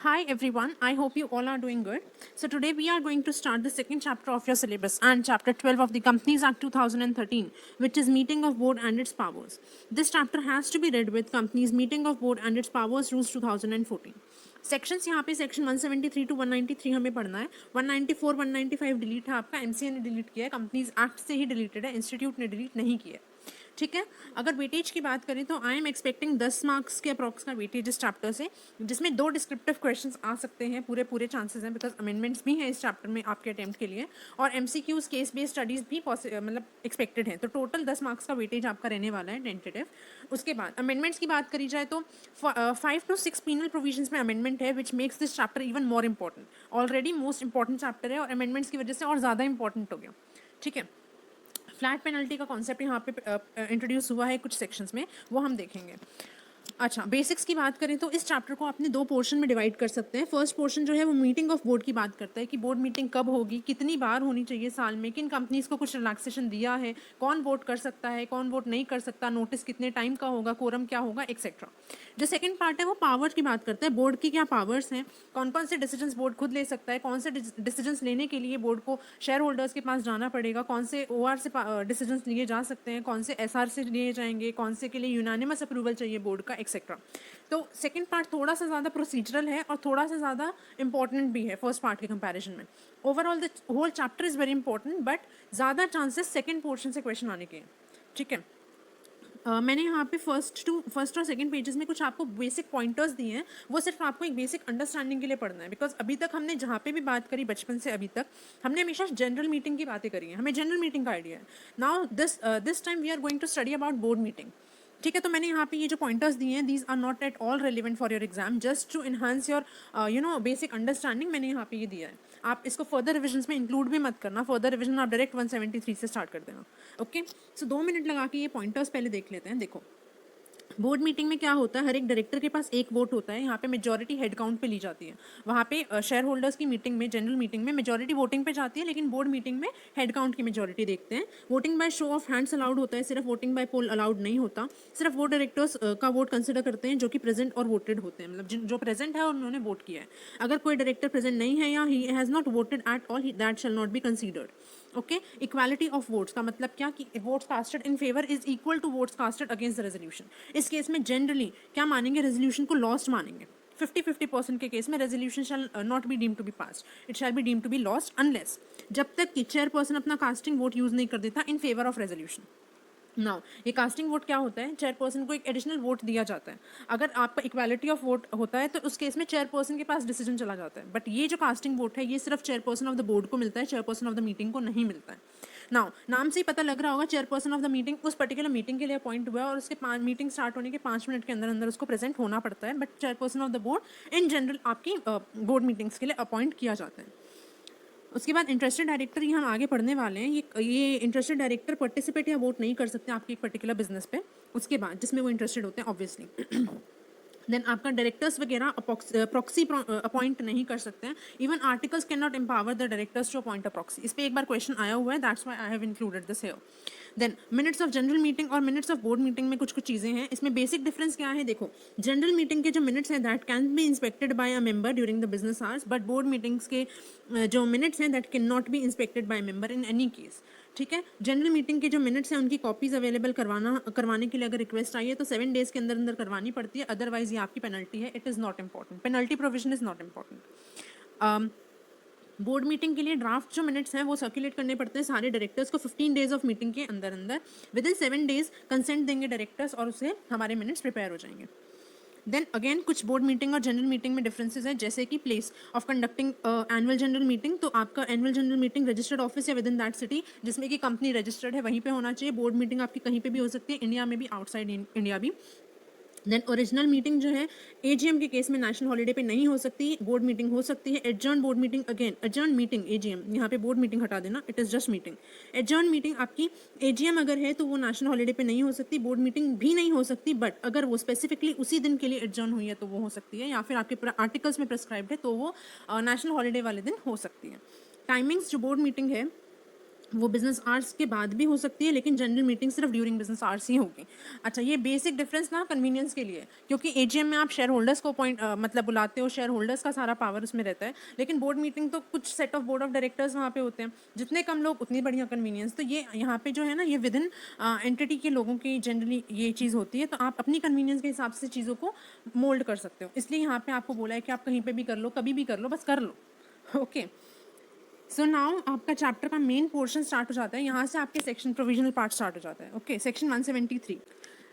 Hi everyone, I hope you all are doing good. So today we are going to start the second chapter of your syllabus and chapter 12 of the Companies Act 2013, which is Meeting of Board and its Powers. This chapter has to be read with Companies Meeting of Board and its Powers Rules 2014. Sections यहाँ पे section 173 to 193 हमें पढ़ना है. 194 195 delete है आपका, MCA ने delete किया है, कंपनीज एक्ट से ही डिलीटेड है, इंस्टीट्यूट ने डिलीट नहीं किया है. ठीक है. अगर वेटेज की बात करें तो आई एम एक्सपेक्टिंग 10 मार्क्स के अप्रॉक्स का वेटेज इस चैप्टर से, जिसमें 2 डिस्क्रिप्टिव क्वेश्चंस आ सकते हैं. पूरे चांसेस हैं बिकॉज अमेंडमेंट्स भी हैं इस चैप्टर में आपके अटेम्प्ट के लिए, और एमसीक्यूज केस बेस्ड स्टडीज भी मतलब एक्सपेक्टेड हैं. तो टोटल 10 मार्क्स का वेटेज आपका रहने वाला है टेंटेटिव. उसके बाद अमेंडमेंट्स की बात करी जाए तो 5 to 6 पीनल प्रोविजंस में अमेंडमेंट है, which makes this chapter even more important. Already most important chapter है और अमेंडमेंट्स की वजह से और ज़्यादा इंपॉर्टेंट हो गया. ठीक है. फ्लैट पेनल्टी का कॉन्सेप्ट यहाँ पे इंट्रोड्यूस हुआ है कुछ सेक्शंस में, वो हम देखेंगे. अच्छा, बेसिक्स की बात करें तो इस चैप्टर को आपने 2 पोर्शन में डिवाइड कर सकते हैं. फर्स्ट पोर्शन जो है वो मीटिंग ऑफ बोर्ड की बात करता है कि बोर्ड मीटिंग कब होगी, कितनी बार होनी चाहिए साल में, किन कंपनीज को कुछ रिलैक्सेशन दिया है, कौन वोट कर सकता है, कौन वोट नहीं कर सकता, नोटिस कितने टाइम का होगा, कोरम क्या होगा, एक्सेट्रा. जो सेकंड पार्ट है वो पावर की बात करता है, बोर्ड की क्या पावर्स हैं, कौन कौन से डिसीजंस बोर्ड खुद ले सकता है, कौन से डिसीजंस लेने के लिए बोर्ड को शेयर होल्डर्स के पास जाना पड़ेगा, कौन से ओआर से डिसीजंस लिए जा सकते हैं, कौन से एसआर से लिए जाएंगे, कौन से के लिए यूनानिमस अप्रूवल चाहिए बोर्ड का, एक्सेट्रा. तो सेकंड पार्ट थोड़ा सा ज़्यादा प्रोसीजरल है और थोड़ा सा ज़्यादा इंपॉर्टेंट भी है फर्स्ट पार्ट के कंपैरिजन में. Overall the whole chapter is very important, but ज़्यादा चांसेस सेकंड पोर्शन से क्वेश्चन आने के हैं. ठीक है. मैंने यहाँ पे फर्स्ट और सेकंड पेजेस में कुछ आपको बेसिक पॉइंटर्स दिए हैं, वो सिर्फ आपको एक बेसिक अंडरस्टैंडिंग के लिए पढ़ना है. बिकॉज अभी तक हमने जहाँ पे भी बात करी बचपन से अभी तक हमने हमेशा जनरल मीटिंग की बातें करी हैं, हमें जनरल मीटिंग का आइडिया है. Now this time we are going to study about board meeting. ठीक है. तो मैंने यहाँ पे ये जो पॉइंटर्स दिए हैं, these are not at all relevant for your exam, just to enhance your basic understanding. मैंने यहाँ पे ये दिया है, आप इसको फर्दर रिविजन्स में इंक्लूड भी मत करना. फर्दर रिविजन आप डायरेक्ट 173 से स्टार्ट कर देना. ओके. सो 2 मिनट लगा के ये पॉइंटर्स पहले देख लेते हैं. देखो, बोर्ड मीटिंग में क्या होता है, हर एक डायरेक्टर के पास एक वोट होता है. यहाँ पे मेजॉरिटी हेड काउंट पे ली जाती है. वहाँ पे शेयर होल्डर्स की मीटिंग में, जनरल मीटिंग में मेजॉरिटी वोटिंग पे जाती है, लेकिन बोर्ड मीटिंग में हेड काउंट की मेजॉरिटी देखते हैं. Voting by show of hands allowed होता है, सिर्फ वोटिंग बाय पोल अलाउड नहीं होता. सिर्फ वो डायरेक्टर्स का वोट कंसिडर करते हैं जो कि प्रेजेंट और वोटेड होते हैं, मतलब जो प्रेजेंट है और उन्होंने वोट किया है. अगर कोई डायरेक्टर प्रेजेंट नहीं है या he has not voted at all, that shall not be considered. Okay. Equality of votes का मतलब क्या कि votes casted in favour is equal to votes casted against the resolution. इस केस में जनरली क्या मानेंगे, रेजोल्यूशन को लॉस्ट मानेंगे. 50-50% के केस में resolution shall not be deem to be passed, it shall be deem to be lost unless, जब तक कि चेयरपर्सन अपना कास्टिंग वोट यूज नहीं कर देता इन फेवर ऑफ रेजोल्यूशन. नाउ ये कास्टिंग वोट क्या होता है, चेयरपर्सन को एक एडिशनल वोट दिया जाता है. अगर आपका इक्वालिटी ऑफ वोट होता है तो उस केस में चेयरपर्सन के पास डिसीजन चला जाता है. बट ये जो कास्टिंग वोट है ये सिर्फ चेयरपर्सन ऑफ द बोर्ड को मिलता है, चेयरपर्सन ऑफ द मीटिंग को नहीं मिलता है. नाउ नाम से ही पता लग रहा होगा, चेयरपर्सन ऑफ द मीटिंग उस पर्टिकुलर मीटिंग के लिए अपॉइंट हुआ है और उसके मीटिंग स्टार्ट होने के 5 मिनट के अंदर अंदर उसको प्रेजेंट होना पड़ता है. But chairperson of the board in general आपकी बोर्ड मीटिंग्स के लिए अपॉइंट किया जाता है. उसके बाद इंटरेस्टेड डायरेक्टर, ये हम आगे पढ़ने वाले हैं. ये इंटरेस्टेड डायरेक्टर पार्टिसिपेट या वोट नहीं कर सकते आपके एक पर्टिकुलर बिजनेस पे, उसके बाद जिसमें वो इंटरेस्टेड होते हैं ऑब्वियसली. देन आपका डायरेक्टर्स वगैरह प्रॉक्सी अपॉइंट नहीं कर सकते हैं. Even articles can not empower the directors to appoint a proxy. इस पर एक बार क्वेश्चन आया हुआ है, that's why I have included this here. Then minutes of general meeting और मिनट्स ऑफ बोर्ड मीटिंग में कुछ कुछ चीज़ें हैं. इसमें बेसिक डिफरेंस क्या है, देखो, जनरल मीटिंग के जो मिनट्स हैं that can be inspected bye a member during the business hours, but board meetings के जो मिनट्स हैं that can not be inspected by member in any case. ठीक है. जनरल मीटिंग के जो मिनट्स हैं उनकी कॉपीज अवेलेबल करवाने के लिए अगर रिक्वेस्ट आई है तो 7 डेज के अंदर अंदर करवानी पड़ती है, अदरवाइज ये आपकी पेनल्टी है. It is not important, penalty provision is not important. Board meeting के लिए ड्राफ्ट जो मिनट्स हैं वो सर्कुलेट करने पड़ते हैं सारे डायरेक्टर्स को 15 डेज ऑफ मीटिंग के अंदर अंदर. विद इन 7 डेज कंसेंट देंगे डायरेक्टर्स और उससे हमारे मिनट्स प्रिपेयर हो जाएंगे. देन अगेन कुछ बोर्ड मीटिंग और जनरल मीटिंग में डिफरेंसेस हैं, जैसे कि place of conducting annual general meeting. तो आपका annual general meeting registered office या विद इन दैट सिटी जिसमें कि कंपनी रजिस्टर्ड है वहीं पे होना चाहिए. बोर्ड मीटिंग आपकी कहीं पे भी हो सकती है, इंडिया में भी, आउटसाइड इंडिया भी. देन ओरिजिनल मीटिंग जो है एजीएम के केस में नेशनल हॉलीडे पे नहीं हो सकती, बोर्ड मीटिंग हो सकती है. Adjourn board meeting, again adjourn meeting AGM, यहाँ पे बोर्ड मीटिंग हटा देना, it is just meeting. Adjourn meeting आपकी एजीएम अगर है तो वो नेशनल हॉलीडे पे नहीं हो सकती, बोर्ड मीटिंग भी नहीं हो सकती. बट अगर वो स्पेसिफिकली उसी दिन के लिए एडजर्न हुई है तो वो हो सकती है, या फिर आपके आर्टिकल्स में प्रेस्क्राइब्ड है तो वो नेशनल हॉलीडे वाले दिन हो सकती है. टाइमिंग्स जो बोर्ड मीटिंग है वो बिजनेस आवर्स के बाद भी हो सकती है, लेकिन जनरल मीटिंग सिर्फ ड्यूरिंग बिजनेस आवर्स ही होगी। अच्छा, ये बेसिक डिफरेंस ना कन्वीनियंस के लिए, क्योंकि एजीएम में आप शेयर होल्डर्स को मतलब बुलाते हो, शेयर होल्डर्स का सारा पावर उसमें रहता है, लेकिन बोर्ड मीटिंग तो कुछ set of board of directors वहाँ पे होते हैं, जितने कम लोग उतनी बढ़िया कन्वीनियंस। तो ये यहाँ पे जो है ना, ये विद इन एंटिटी के लोगों की जनरली ये चीज़ होती है, तो आप अपनी कन्वीनियंस के हिसाब से चीज़ों को मोल्ड कर सकते हो। इसलिए यहाँ पे आपको बोला है कि आप कहीं पर भी कर लो, कभी भी कर लो, बस कर लो। ओके, सो नाउ आपका चैप्टर का मेन पोर्शन स्टार्ट हो जाता है, यहाँ से आपके सेक्शन प्रोविजनल पार्ट स्टार्ट हो जाता है। Okay, section 173।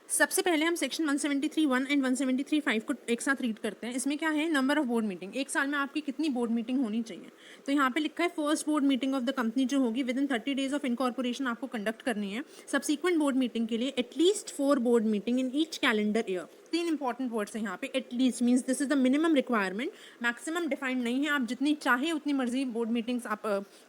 सबसे पहले हम सेक्शन 173(1) एंड 173(5) को एक साथ रीड करते हैं। इसमें क्या है, नंबर ऑफ बोर्ड मीटिंग, एक साल में आपकी कितनी बोर्ड मीटिंग होनी चाहिए। तो यहाँ पे लिखा है first board meeting of the company जो होगी with in 30 days of incorporation आपको कंडक्ट करनी है। सब्सिक्वेंट बोर्ड मीटिंग के लिए at least 4 board meeting in each calendar year. 3 important words हैं यहाँ पे, at least means this is the minimum requirement, maximum defined नहीं है, आप जितनी चाहे उतनी मर्जी बोर्ड मीटिंग्स आप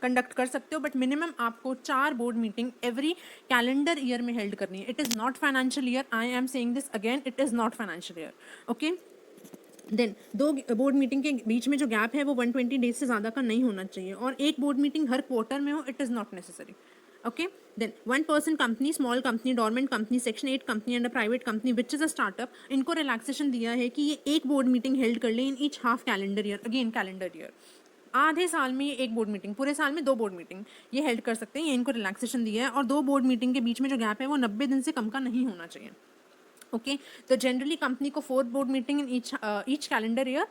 कंडक्ट कर सकते हो, बट मिनिमम आपको 4 board meeting every calendar year में हेल्ड करनी है। It is not financial year, I am saying this again, it is not financial year. Okay, then 2 board meeting के बीच में जो गैप है वो 120 डेज से ज़्यादा का नहीं होना चाहिए, और एक बोर्ड मीटिंग हर क्वार्टर में हो, it is not necessary. Okay, then 1 person company, small company, dormant company, section 8 company and a private company which is a startup, इनको रिलैक्सेशन दिया है कि ये एक बोर्ड मीटिंग हेल्ड कर ले इन each half calendar year. Again calendar year, आधे साल में ये एक बोर्ड मीटिंग, पूरे साल में 2 बोर्ड मीटिंग ये हेल्ड कर सकते हैं, ये इनको रिलैक्सेशन दिया है। और 2 बोर्ड मीटिंग के बीच में जो गैप है वो 90 दिन से कम का नहीं होना चाहिए। ओके, तो जनरली कंपनी को 4 board meeting in each calendar year,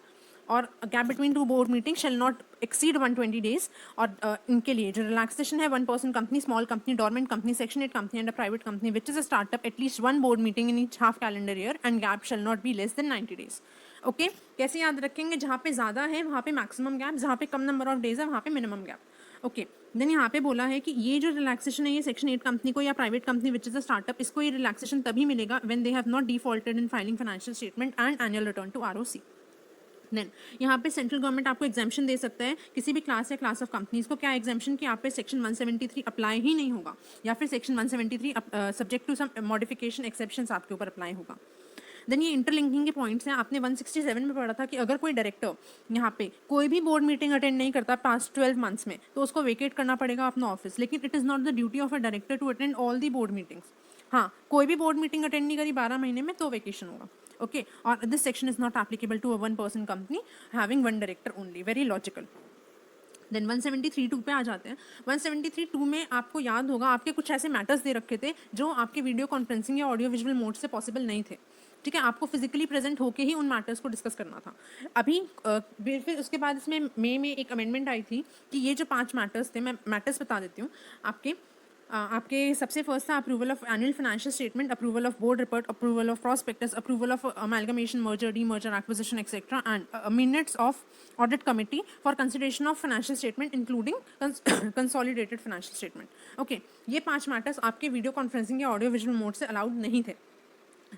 और gap between 2 board meeting shall not exceed 120 days. और इनके लिए जो रिलैक्सेशन है, 1 person company, small company, dormant company, section 8 company and a private company which is a startup, at least 1 board meeting in each half calendar year and gap shall not be less than 90 days. Okay, कैसे याद रखेंगे, जहाँ पे ज़्यादा है वहाँ पे maximum gap, जहाँ पे कम नंबर ऑफ डेज है वहाँ पे मिनिमम गैप। ओके, देन यहाँ पे बोला है कि ये जो रिलैक्सेशन है ये सेक्शन 8 कंपनी को या private company which is a startup, इसको ये रिलैक्सेशन तभी मिलेगा when they have not defaulted in filing financial statement and annual return to ROC. Then यहाँ पे सेंट्रल गवर्नमेंट आपको एग्जाम्शन दे सकता है किसी भी क्लास या क्लास ऑफ कंपनीज को। क्या एग्जाम्शन, कि आप पे सेक्शन 173 अप्लाई ही नहीं होगा, या फिर section 173 subject to some modification exceptions आपके ऊपर अप्लाई होगा। देन ये इंटरलिंकिंग के पॉइंट्स हैं। आपने 167 में पढ़ा था कि अगर कोई डायरेक्टर यहाँ पे कोई भी बोर्ड मीटिंग अटेंड नहीं करता पास्ट 12 मंथ्स में, तो उसको वेकेट करना पड़ेगा अपना ऑफिस। लेकिन it is not the duty of a director to attend all the board meetings. हाँ, कोई भी बोर्ड मीटिंग अटेंड नहीं करी 12 महीने में तो वेकेशन होगा। ओके, और this section is not applicable to a 1 person company having 1 director only. Very logical. Then 173(2) पे आ जाते हैं। 173(2) में आपको याद होगा आपके कुछ ऐसे मैटर्स दे रखे थे जो आपके वीडियो कॉन्फ्रेंसिंग या ऑडियो विजुअल मोड से पॉसिबल नहीं थे। ठीक है, आपको फिजिकली प्रेजेंट होके ही उन मैटर्स को डिस्कस करना था। अभी फिर उसके बाद इसमें मई में एक अमेंडमेंट आई थी कि ये जो 5 मैटर्स थे, मैं मैटर्स बता देती हूँ आपके। आपके सबसे फर्स्ट था approval of annual financial statement, approval of board report, approval of prospectus, approval of amalgamation, merger, demerger, acquisition etcetera, and minutes of audit committee for consideration of financial statement including consolidated financial statement. Okay, ये 5 matters आपके video conferencing या audio visual mode से allowed नहीं थे।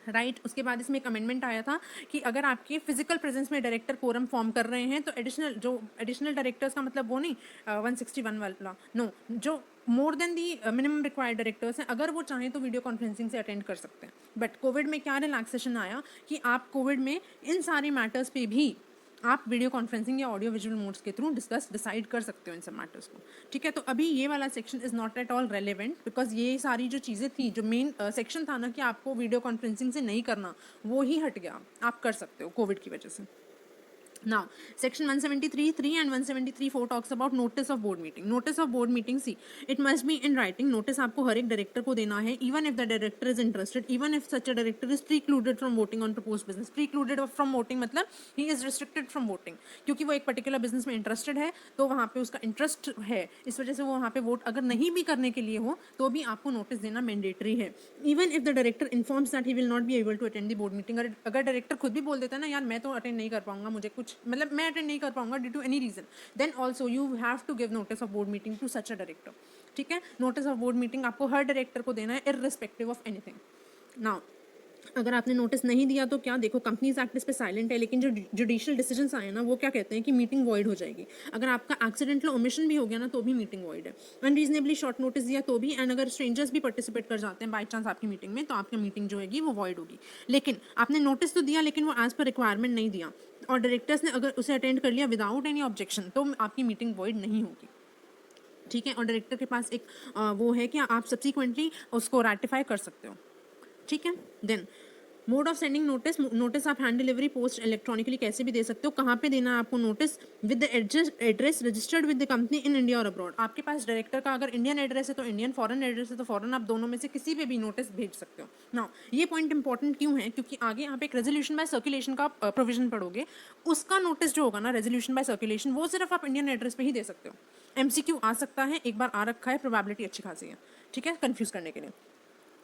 Right, उसके बाद इसमें एक अमेंडमेंट आया था कि अगर आपके फिजिकल प्रेजेंस में डायरेक्टर कोरम फॉर्म कर रहे हैं तो एडिशनल डायरेक्टर्स का मतलब वो नहीं 161 वाला, नो, जो मोर देन दी मिनिमम रिक्वायर्ड डायरेक्टर्स हैं, अगर वो चाहें तो वीडियो कॉन्फ्रेंसिंग से अटेंड कर सकते हैं। बट कोविड में क्या रिलैक्सेशन आया कि आप कोविड में इन सारे मैटर्स पे भी आप वीडियो कॉन्फ्रेंसिंग या ऑडियो विजुअल मोड्स के थ्रू डिसाइड कर सकते हो इन सब मैटर्स को। ठीक है, तो अभी ये वाला section is not at all relevant, because ये सारी जो चीज़ें थी, जो मेन सेक्शन था ना कि आपको वीडियो कॉन्फ्रेंसिंग से नहीं करना, वो ही हट गया। आप कर सकते हो कोविड की वजह से। Now, section 173(3) and 173(4) talks about notice of board meeting. Notice of board meeting, see, it must be in writing. Notice आपको हर एक डायरेक्टर को देना है, even if the director is interested, even if such a director is precluded from voting on proposed business. Precluded from voting मतलब he is restricted from voting, क्योंकि वो एक particular business में इंटरेस्टेड है, तो वहाँ पे उसका इंटरेस्ट है, इस वजह से वो वहाँ पे वोट अगर नहीं भी करने के लिए हो तो भी आपको नोटिस देना मैंडेटरी है। Even if the director informs that he will not be able to attend the board meeting. अगर डायरेक्टर खुद भी बोल देता है ना, यार मैं तो अटेंड नहीं कर पाऊंगा, मुझे कुछ मतलब मैं अटेंड नहीं कर पाऊंगा due to any reason, then also you have to give notice of board meeting to such a director. ठीक है, नोटिस ऑफ बोर्ड मीटिंग आपको हर डायरेक्टर को देना है इररिस्पेक्टिव ऑफ एनीथिंग। नाउ अगर आपने नोटिस नहीं दिया तो क्या, देखो कंपनीज एक्ट इस पे साइलेंट है, लेकिन जो जुडिशियल डिसीजंस आए ना वो क्या कहते हैं कि मीटिंग वॉइड हो जाएगी। अगर आपका एक्सीडेंटल ओमिशन भी हो गया ना तो भी मीटिंग वॉइड है। अनरीजनेबली शॉर्ट नोटिस दिया तो भी, एंड अगर स्ट्रेंजर्स भी पार्टिसिपेट कर जाते हैं बाई चांस आपकी मीटिंग में, तो आपकी मीटिंग जो है वो वॉइड होगी। लेकिन आपने नोटिस तो दिया लेकिन वो एज पर रिक्वायरमेंट नहीं दिया, और डायरेक्टर्स ने अगर उसे अटेंड कर लिया विदाउट एनी ऑब्जेक्शन, तो आपकी मीटिंग वॉइड नहीं होगी। ठीक है, और डायरेक्टर के पास एक वो है कि आप सब्सिक्वेंटली उसको रेटिफाई कर सकते हो, ठीक है। Then mode of sending notice, notice आप हैंड डिलीवरी पोस्ट इलेक्ट्रॉनिकली कैसे भी दे सकते हो। कहाँ पे देना है आपको notice? With the address registered with the company in India और अब्रॉड। आपके पास डायरेक्टर का अगर इंडियन एड्रेस है तो इंडियन, फॉरेन एड्रेस है तो फॉरेन, आप दोनों में से किसी पे भी नोटिस भेज सकते हो। नाउ ये पॉइंट इंपॉर्टेंट क्यों है? क्योंकि आगे आप एक रेजोल्यूशन बाय सर्कुलेशन का प्रोविजन पढ़ोगे, उसका नोटिस जो होगा ना रेजोल्यूशन बाय सर्कुलेशन, वो सिर्फ आप इंडियन एड्रेस पे ही दे सकते हो। एमसीक्यू आ सकता है, एक बार आ रखा है, प्रोबेबिलिटी अच्छी खासी है, ठीक है, कंफ्यूज करने के लिए।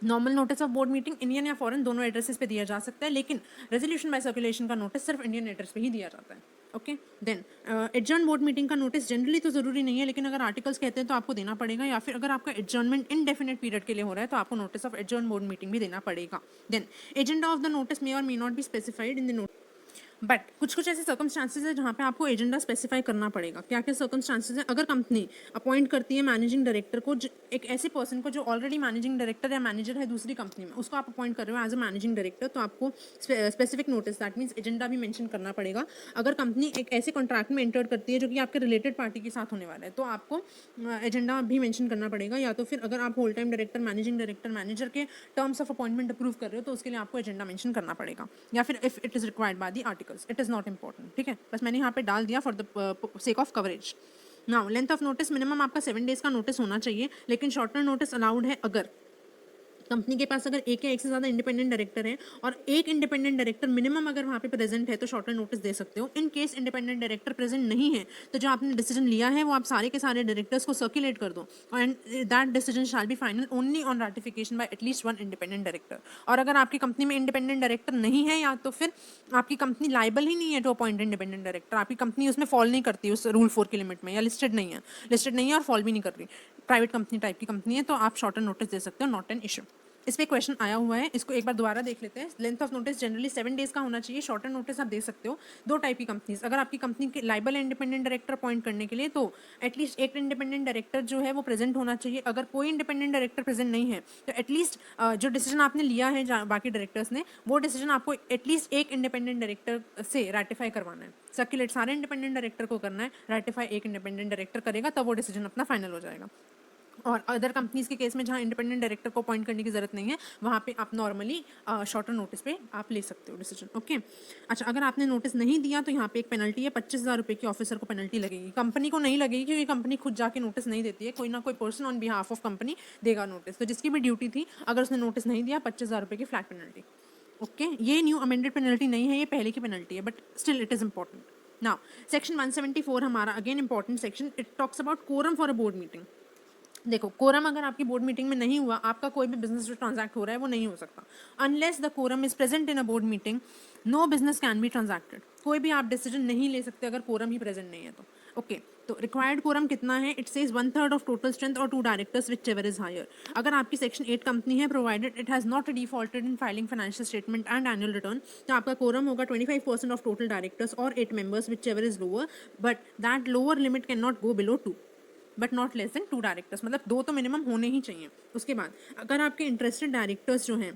Normal notice of board meeting Indian या फॉरेन दोनों एड्रेसेस पे दिया जा सकता है, लेकिन रेजोल्यूशन बाय सर्कुलेशन का नोटिस सिर्फ इंडियन एड्रेस पे ही दिया जाता है। Okay, then adjourn board meeting का नोटिस जनरली तो जरूरी नहीं है, लेकिन अगर आर्टिकल्स कहते हैं तो आपको देना पड़ेगा, या फिर अगर आपका एडजर्नमेंट इनडेफिनेट पीरियड के लिए हो रहा है तो आपको notice of adjourn board meeting भी देना पड़ेगा। Then agenda of the notice may और may not be specified in the notice, but कुछ कुछ ऐसे सर्कमस्टांसेस है जहाँ पे आपको एजेंडा स्पेसिफाई करना पड़ेगा। क्या क्या सर्कमस्टांसेस है? अगर कंपनी अपॉइंट करती है मैनेजिंग डायरेक्टर को, एक ऐसे पर्सन को जो ऑलरेडी मैनेजिंग डायरेक्टर या मैनेजर है दूसरी कंपनी में, उसको आप अपॉइंट कर रहे हो एज अ मैनेजिंग डायरेक्टर, तो आपको specific notice, that means agenda भी मेंशन करना पड़ेगा। अगर कंपनी एक ऐसे कॉन्ट्रैक्ट में एंटर करती है जो कि आपके रिलेटेड पार्टी के साथ होने वाला है, तो आपको एजेंडा भी मेंशन करना पड़ेगा। या तो फिर अगर आप whole time director, managing director, manager के टर्म्स ऑफ अपॉइंटमेंट अप्रूव कर रहे हो तो उसके लिए आपको एजेंडा मेंशन करना पड़ेगा, या फिर if it is required by the articles, it is not important, ठीक है। बस मैंने यहाँ पे डाल दिया for the sake of coverage. Now length of notice, minimum आपका 7 डेज का नोटिस होना चाहिए, लेकिन शॉर्टर नोटिस अलाउड है अगर कंपनी के पास अगर एक या एक से ज़्यादा इंडिपेंडेंट डायरेक्टर है और एक इंडिपेंडेंट डायरेक्टर मिनिमम अगर वहाँ पे प्रेजेंट है तो शॉर्टर नोटिस दे सकते हो। In case independent director present नहीं है तो जो आपने डिसीजन लिया है वो आप सारे के सारे डायरेक्टर्स को सर्कुलेट कर दो, and that decision shall be final only on ratification by at least one independent director. और अगर आपकी कंपनी में इंडिपेंडेंट डायरेक्टर नहीं है, या तो फिर आपकी कंपनी लाइबल ही नहीं है टू अपॉइंट इंडिपेंडेंट डायरेक्टर, आपकी कंपनी उसमें फॉल नहीं करती उस रूल 4 की लिमिट में, या लिस्टेड नहीं है और फॉल भी नहीं कर रही, प्राइवेट कंपनी टाइप की कंपनी है, तो आप शॉर्टर नोटिस दे सकते हो, नॉट एन इशू। इस पे क्वेश्चन आया हुआ है, इसको एक बार दोबारा देख लेते हैं। Length of notice generally 7 days का होना चाहिए। शॉर्टर नोटिस आप दे सकते हो दो टाइप की कंपनीज, अगर आपकी कंपनी के लाइबल इंडिपेंडेंट डायरेक्टर अपॉइंट करने के लिए तो एटलीस्ट एक इंडिपेंडेंट डायरेक्टर जो है वो प्रेजेंट होना चाहिए। अगर कोई इंडिपेंडेंट डायरेक्टर प्रेजेंट नहीं है तो एटलीस्ट जो डिसीजन आपने लिया है बाकी डायरेक्टर्स ने, वो डिसीजन आपको एटलीस्ट एक इंडिपेंडेंट डायरेक्टर से रेटिफाई करवाना है। सर्कुलेट सारे इंडिपेंडेंट डायरेक्टर को करना है, रेटिफाई एक इंडिपेंडेंट डायरेक्टर करेगा, तब वो डिसीजन अपना फाइनल हो जाएगा। और अदर कंपनीज के केस में जहाँ इंडिपेंडेंट डायरेक्टर को अपॉइंट करने की जरूरत नहीं है, वहाँ पे आप नॉर्मली शॉर्टर नोटिस पे आप ले सकते हो डिसीजन। ओके, अच्छा, अगर आपने नोटिस नहीं दिया तो यहाँ पे एक पेनल्टी है, 25,000 रुपये की ऑफिसर को पेनल्टी लगेगी। कंपनी को नहीं लगेगी क्योंकि कंपनी खुद जाके नोटिस नहीं देती है, कोई ना कोई person on behalf of company देगा नोटिस। तो जिसकी भी ड्यूटी थी, अगर उसने नोटिस नहीं दिया, 25,000 रुपये की फ्लैट पेनल्टी। ओके, ये न्यू अमेंडेड पेनल्टी नहीं है, ये पहले की पेनल्टी है, but still it is important. Now section 174 हमारा again important section, it talks about quorum for a board meeting. देखो, कोरम अगर आपकी बोर्ड मीटिंग में नहीं हुआ, आपका कोई भी बिजनेस जो ट्रांजैक्ट हो रहा है वो नहीं हो सकता unless the quorum is present in a board meeting, no business can be transacted. कोई भी आप डिसीजन नहीं ले सकते अगर कोरम ही प्रेजेंट नहीं है तो। ओके, तो रिक्वायर्ड कोरम कितना है? It says 1/3 of total strength और 2 directors whichever is higher. अगर आपकी सेक्शन 8 कंपनी है, provided it has not defaulted in filing financial statement and annual return, तो आपका कोरम होगा 25% ऑफ टोटल डायरेक्टर्स और 8 members whichever is lower, but that lower limit can not go below 2, but not less than 2 directors, मतलब 2 तो minimum होने ही चाहिए। उसके बाद अगर आपके इंटरेस्टेड डायरेक्टर्स जो हैं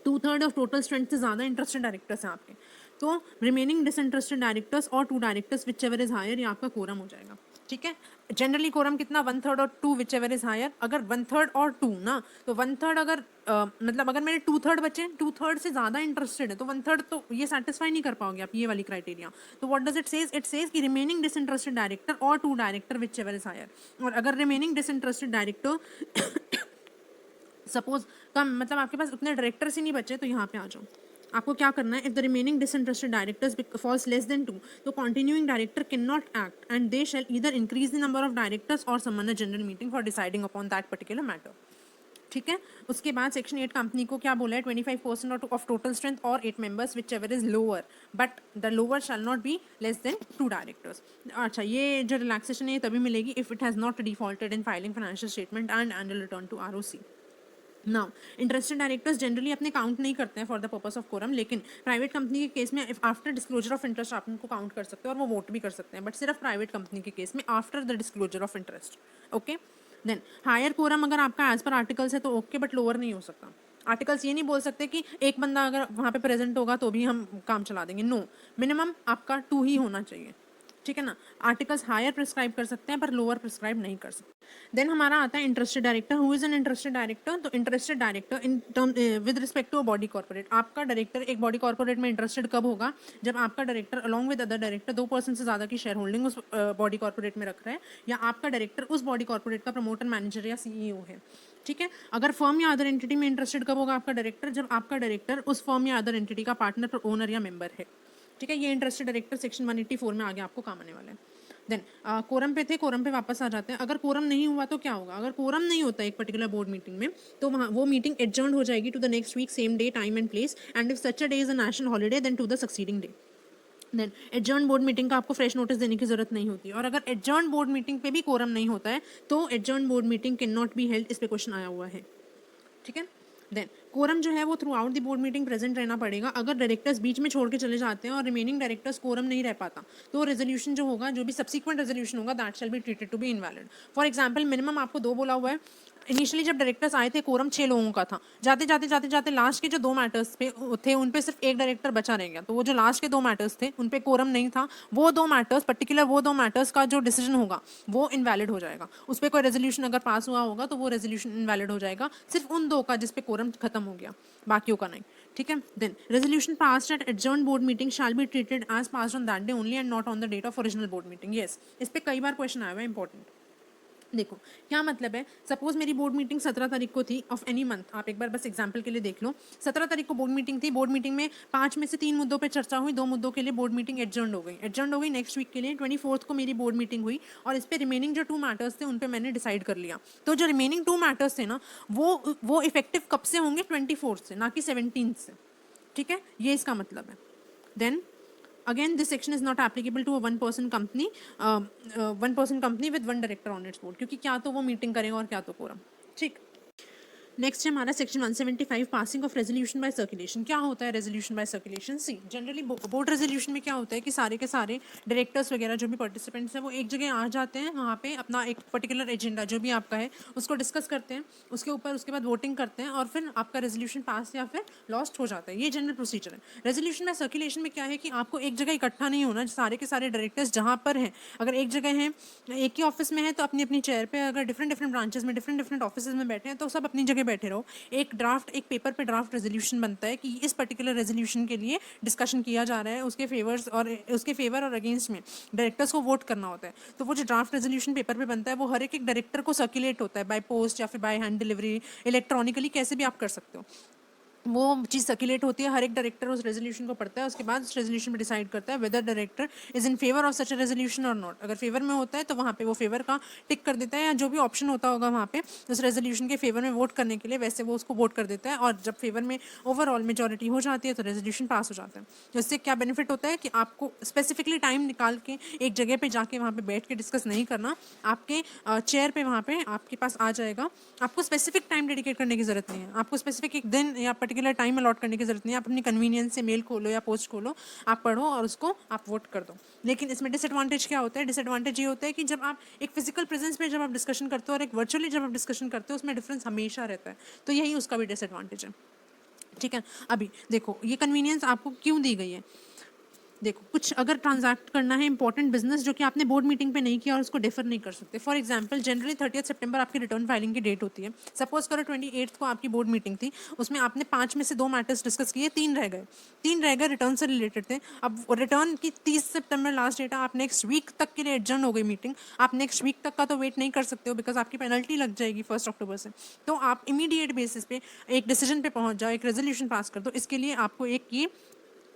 2/3 ऑफ टोटल स्ट्रेंथ से ज़्यादा इंटरेस्टेड डायरेक्टर्स हैं आपके, तो रिमेनिंग डिसइंटरेस्टेड डायरेक्टर्स और 2 directors whichever is higher, ये आपका कोरम हो जाएगा। ठीक है, जनरली कोरम कितना? 1/3 और 2 विच एवर इज हायर। अगर 1/3 और 2 ना, तो 1/3 अगर मतलब अगर मेरे 2/3 बचे, 2/3 से ज़्यादा इंटरेस्टेड है तो 1/3 तो ये सेटिस्फाई नहीं कर पाओगे आप, ये वाली क्राइटेरिया। तो what does it says? It says कि रिमेनिंग डिसइंटरेस्टेड डायरेक्टर और 2 director whichever is higher. और अगर रिमेनिंग डिसइंटरेस्टेड डायरेक्टर सपोज कम, मतलब आपके पास उतने डायरेक्टर से नहीं बचे, तो यहाँ पे आ जाओ। आपको क्या करना है? If the remaining disinterested directors falls less than 2, तो continuing director can not act and they shall either increase the number of directors और summon a general meeting for deciding upon that particular matter. ठीक है, उसके बाद section 8 company को क्या बोला है? 25% ऑफ टोटल स्ट्रेंथ और 8 members whichever is lower, but the lower shall not be less than 2 directors. अच्छा, ये जो रिलैक्सेशन है ये तभी मिलेगी if it has not defaulted in filing financial statement and annual return to ROC। Now interested directors generally अपने count नहीं करते हैं for the purpose of quorum, लेकिन प्राइवेट कंपनी के केस में आफ्टर डिस्क्लोजर ऑफ इंटरेस्ट आप उनको count कर सकते हो और वो वोट भी कर सकते हैं, बट सिर्फ प्राइवेट कंपनी के केस में after the disclosure of interest. Okay, then higher quorum अगर आपका एज पर आर्टिकल्स है तो ओके, बट लोअर नहीं हो सकता। आर्टिकल्स ये नहीं बोल सकते कि एक बंदा अगर वहाँ पे प्रेजेंट होगा तो भी हम काम चला देंगे, नो, मिनिमम आपका 2 ही होना चाहिए। ठीक है ना। आर्टिकल्स हायर प्रिस्क्राइब कर सकते हैं पर लोअर प्रिस्क्राइब नहीं कर सकते। देन हमारा आता है interested director. Who is an interested director? तो interested director in term with respect to a body corporate, आपका डायरेक्टर एक बॉडी कॉर्पोरेट में इंटरेस्टेड कब होगा? जब आपका director along with other director 2% से ज़्यादा की शेयर होल्डिंग उस बॉडी कॉर्पोरेट में रख रहा है, या आपका डायरेक्टर उस बॉडी कॉर्पोरेट का प्रमोटर, मैनेजर या सीईओ है। ठीक है। अगर फर्म या अदर एंटिटी में इंटरेस्टेड कब होगा आपका डायरेक्टर? जब आपका डायरेक्टर उस फर्म या अदर एंटिटी का पार्टनर, ओनर या मेंबर है। ठीक है। ये इंटरेस्टेड डायरेक्टर सेक्शन 184 में आगे आपको काम आने वाला है। देन कोरम पे थे, कोरम पे वापस आ जाते हैं। अगर कोरम नहीं हुआ तो क्या होगा? अगर कोरम नहीं होता एक पर्टिकुलर बोर्ड मीटिंग में, तो वहाँ वो मीटिंग एडजर्न हो जाएगी to the next week, same day, time and place, and if such a day is a national holiday then to the succeeding day. Then adjourn board meeting का आपको fresh notice देने की जरूरत नहीं होती। और अगर एडजर्न बोर्ड मीटिंग पे भी कोरम नहीं होता है तो adjourn board meeting can not be held, इस पे क्वेश्चन आया हुआ है। ठीक है। देन कोरम जो है वो through out the board meeting present रहना पड़ेगा। अगर डायरेक्टर्स बीच में छोड़ के चले जाते हैं और रिमेनिंग डायरेक्टर्स कोरम नहीं रह पाता, तो रेजोल्यूशन जो होगा, जो भी सब्सिक्वेंट रेजोल्यूशन होगा, that shall be treated to be invalid. For example minimum आपको 2 बोला हुआ है। इनिशियली जब डायरेक्टर्स आए थे कोरम 6 लोगों का था, जाते जाते जाते जाते लास्ट के जो 2 मैटर्स पे थे उन पे सिर्फ एक डायरेक्टर बचा रह गया। तो वो जो लास्ट के 2 मैटर्स थे उन पे कोरम नहीं था, वो 2 मैटर्स पर्टिकुलर, वो 2 मैटर्स का जो डिसीजन होगा वो इनवैलिड हो जाएगा। उस पर कोई रेजोल्यूशन अगर पास हुआ होगा तो वो रेजोल्यूशन इनवैलिड हो जाएगा, सिर्फ उन 2 का जिस पे कोरम खत्म हो गया, बाकियों का नहीं। ठीक है। Then resolution passed at adjourn board meeting shall be treated as passed on that day only and not on the date of original board meeting. Yes, इस पे कई बार क्वेश्चन आया हुआ है, इंपॉर्टेंट। देखो क्या मतलब है, सपोज मेरी बोर्ड मीटिंग 17 तारीख को थी ऑफ एनी मंथ, आप एक बार बस एग्जांपल के लिए देख लो। 17 तारीख को बोर्ड मीटिंग थी। बोर्ड मीटिंग में 5 में से 3 मुद्दों पे चर्चा हुई, 2 मुद्दों के लिए बोर्ड मीटिंग एडजर्न हो गई। एडजर्न हो गई नेक्स्ट वीक के लिए। 24 को मेरी बोर्ड मीटिंग हुई और इस पे रिमेनिंग जो 2 मैटर्स थे उन पे मैंने डिसाइड कर लिया। तो जो रिमेनिंग 2 मैटर्स थे ना, वो इफेक्टिव कब से होंगे? 24 से, ना कि 17 से। ठीक है, ये इसका मतलब है। Then again this section is not applicable to a one person company with one director on its board, क्योंकि क्या तो वो मीटिंग करेगा और क्या तो कोरम। ठीक। नेक्स्ट है हमारा section 175 passing of resolution by circulation. क्या होता है resolution by circulation? See generally board resolution में क्या होता है कि सारे के सारे डायरेक्टर्स वगैरह जो भी पार्टिसिपेंट्स हैं वो एक जगह आ जाते हैं, वहाँ पे अपना एक पर्टिकुलर एजेंडा जो भी आपका है उसको डिस्कस करते हैं, उसके ऊपर उसके बाद वोटिंग करते हैं और फिर आपका रेजोल्यूशन पास या फिर लॉस्ट हो जाता है। ये जनरल प्रोसीजर है। रेजोल्यूशन बाय सर्कुलेशन में क्या है कि आपको एक जगह इकट्ठा नहीं होना, सारे के सारे डायरेक्टर्स जहाँ पर हैं, अगर एक जगह हैं, एक ही ऑफिस में है तो अपनी अपनी चेयर पे, अगर डिफरेंट डिफरेंट ब्रांचेस में डिफरेंट डिफरेंट ऑफिस में बैठे हैं तो सब अपनी जगह बैठे रहो। एक पेपर पे ड्राफ्ट रेजोल्यूशन बनता है कि इस पर्टिकुलर रेजोल्यूशन के लिए डिस्कशन किया जा रहा है, उसके फेवर और अगेंस्ट में डायरेक्टर्स को वोट करना होता है। तो वो जो ड्राफ्ट रेजोल्यूशन पेपर पे बनता है वो हर एक डायरेक्टर को सर्कुलेट होता है बाय पोस्ट या फिर बाय हैंड डिलीवरी, इलेक्ट्रॉनिकली, कैसे भी आप कर सकते हो। वो चीज़ सर्कुलेट होती है, हर एक डायरेक्टर उस रेजोल्यूशन को पढ़ता है, उसके बाद उस रेजोल्यूशन में डिसाइड करता है whether director is in favour of such a resolution और नॉट। अगर फेवर में होता है तो वहाँ पे वो फेवर का टिक कर देता है, या जो भी ऑप्शन होता होगा वहाँ पे उस रेजोल्यूशन के फेवर में वोट करने के लिए, वैसे वो उसको वोट कर देता है। और जब फेवर में ओवरऑल मेजॉरिटी हो जाती है तो रेजोल्यूशन पास हो जाता है। तो इससे क्या बेनिफिट होता है कि आपको स्पेसिफिकली टाइम निकाल के एक जगह पे जाके वहाँ पे बैठ के डिस्कस नहीं करना, आपके चेयर पे वहाँ पे आपके पास आ जाएगा। आपको स्पेसिफिक टाइम डेडिकेट करने की जरूरत नहीं है, आपको स्पेसिफिक एक दिन या पर्टिकुलर टाइम अलॉट करने की जरूरत नहीं है। आप अपनी कन्वीनियंस से मेल खोलो या पोस्ट खोलो, आप पढ़ो और उसको आप वोट कर दो। लेकिन इसमें डिसएडवांटेज क्या होता है? डिसएडवांटेज ये होता है कि जब आप एक फिजिकल प्रेजेंस में जब आप डिस्कशन करते हो और एक वर्चुअली जब आप डिस्कशन करते हो, उसमें डिफरेंस हमेशा रहता है। तो यही उसका भी डिसएडवांटेज है। ठीक है। अभी देखो ये कन्वीनियंस आपको क्यों दी गई है। देखो कुछ अगर ट्रांजैक्ट करना है इंपॉर्टेंट बिजनेस जो कि आपने बोर्ड मीटिंग पे नहीं किया और उसको डिफर नहीं कर सकते। फॉर एग्जांपल जनरली 30 सितंबर आपकी रिटर्न फाइलिंग की डेट होती है। सपोज करो 28 को आपकी बोर्ड मीटिंग थी, उसमें आपने 5 में से 2 मैटर्स डिस्कस किए, 3 रह गए रिटर्न से रिलेटेड थे। अब रिटर्न की 30 सितंबर लास्ट डेट है, आप नेक्स्ट वीक तक के लिए एडजर्न हो गई मीटिंग। आप नेक्स्ट वीक तक का तो वेट नहीं कर सकते हो बिकॉज आपकी पेनल्टी लग जाएगी 1 अक्टूबर से। तो आप इमीडिएट बेसिस पे एक डिसीजन पे पहुंच जाओ, एक रेजोल्यूशन पास कर दो। इसके लिए आपको एक ये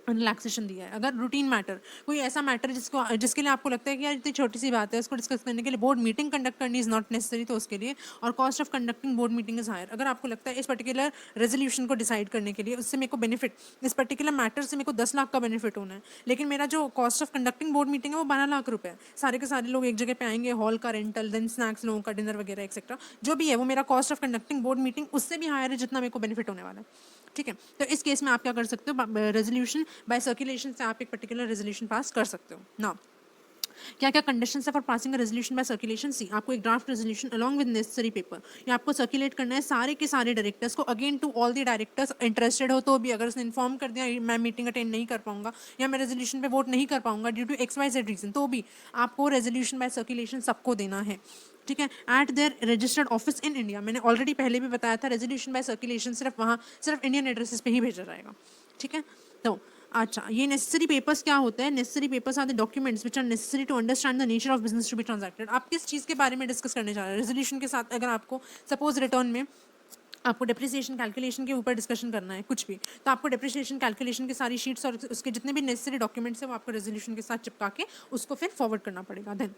रिलैक्सेशन दिया है। अगर रूटीन मैटर, कोई ऐसा मैटर जिसके लिए आपको लगता है कि यार इतनी छोटी सी बात है, उसको डिस्कस करने के लिए बोर्ड मीटिंग कंडक्ट करनी इज नॉट नेसेसरी, तो उसके लिए, और cost of conducting board meeting is higher. अगर आपको लगता है इस पर्टिकुलर रेजोल्यूशन को डिसाइड करने के लिए उससे मेरे को बेनिफिट, इस पर्टिकुलर मैटर से मेरे को 10 लाख का बेनिफिट होना है, लेकिन मेरा जो cost of conducting board meeting है वो 12 लाख रुपए है, सारे के सारे लोग एक जगह पे आएंगे, हॉल का रेंटल, देन स्नैक्स, लोगों का डिनर वगैरह एक्सेट्रा जो भी है, वो मेरा cost of conducting board meeting उससे भी हायर है जितना मेरे को बेनिफिट होने वाला है। ठीक है। तो इस केस में आप क्या कर सकते हो, रेजोल्यूशन बाय सर्कुलेशन से आप एक पर्टिकुलर रेजोल्यूशन पास कर सकते हो ना। क्या क्या कंडीशंस है for passing a resolution by circulation? See, आपको एक draft resolution along with necessary paper ये आपको सर्कुलेट करना है सारे के सारे डायरेक्टर्स को, again to all the directors interested हो तो भी, अगर उसने इन्फॉर्म कर दिया मैं मीटिंग अटेंड नहीं कर पाऊंगा या मैं रेजोल्यूशन पे वोट नहीं कर पाऊंगा ड्यू टू XYZ रीजन, तो भी आपको रेजोल्यूशन बाय सर्कुलेशन सबको देना है, ठीक है, eight there registered office in India. मैंने ऑलरेडी पहले भी बताया था रेजोल्यूशन बाय सर्कुलेशन सिर्फ इंडियन एड्रेसेस पे ही भेजा जाएगा, ठीक है। तो अच्छा, ये नेसेसरी पेपर्स क्या होता है? Necessary papers are the documents which are necessary to understand the nature of business to be transacted. आप किस चीज़ के बारे में डिस्कस करने जा रहे हैं रेजोल्यूशन के साथ? अगर आपको सपोज रिटर्न में आपको डेप्रिसिएशन कैलकुलेशन के ऊपर डिस्कशन करना है कुछ भी, तो आपको डेप्रिसिएशन कैलकुलेशन की सारी शीट्स और उसके जितने भी नेसेसरी डॉक्यूमेंट्स हैं वो आपको रेजोल्यूशन के साथ चिपका के उसको फिर फॉरवर्ड करना पड़ेगा। Then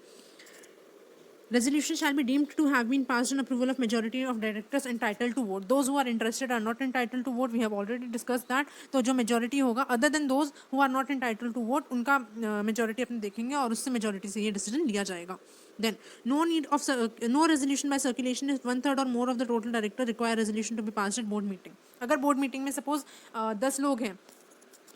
resolution shall be deemed to have been passed on approval of majority of directors entitled to vote. Those who are interested are not entitled to vote. We have already discussed that. तो जो majority होगा other than those who are not entitled to vote उनका majority अपने देखेंगे और उससे majority से ये decision लिया जाएगा. Then no need of no resolution by circulation if 1/3 or more of the total director require resolution to be passed at board meeting. अगर board meeting में suppose 10 लोग हैं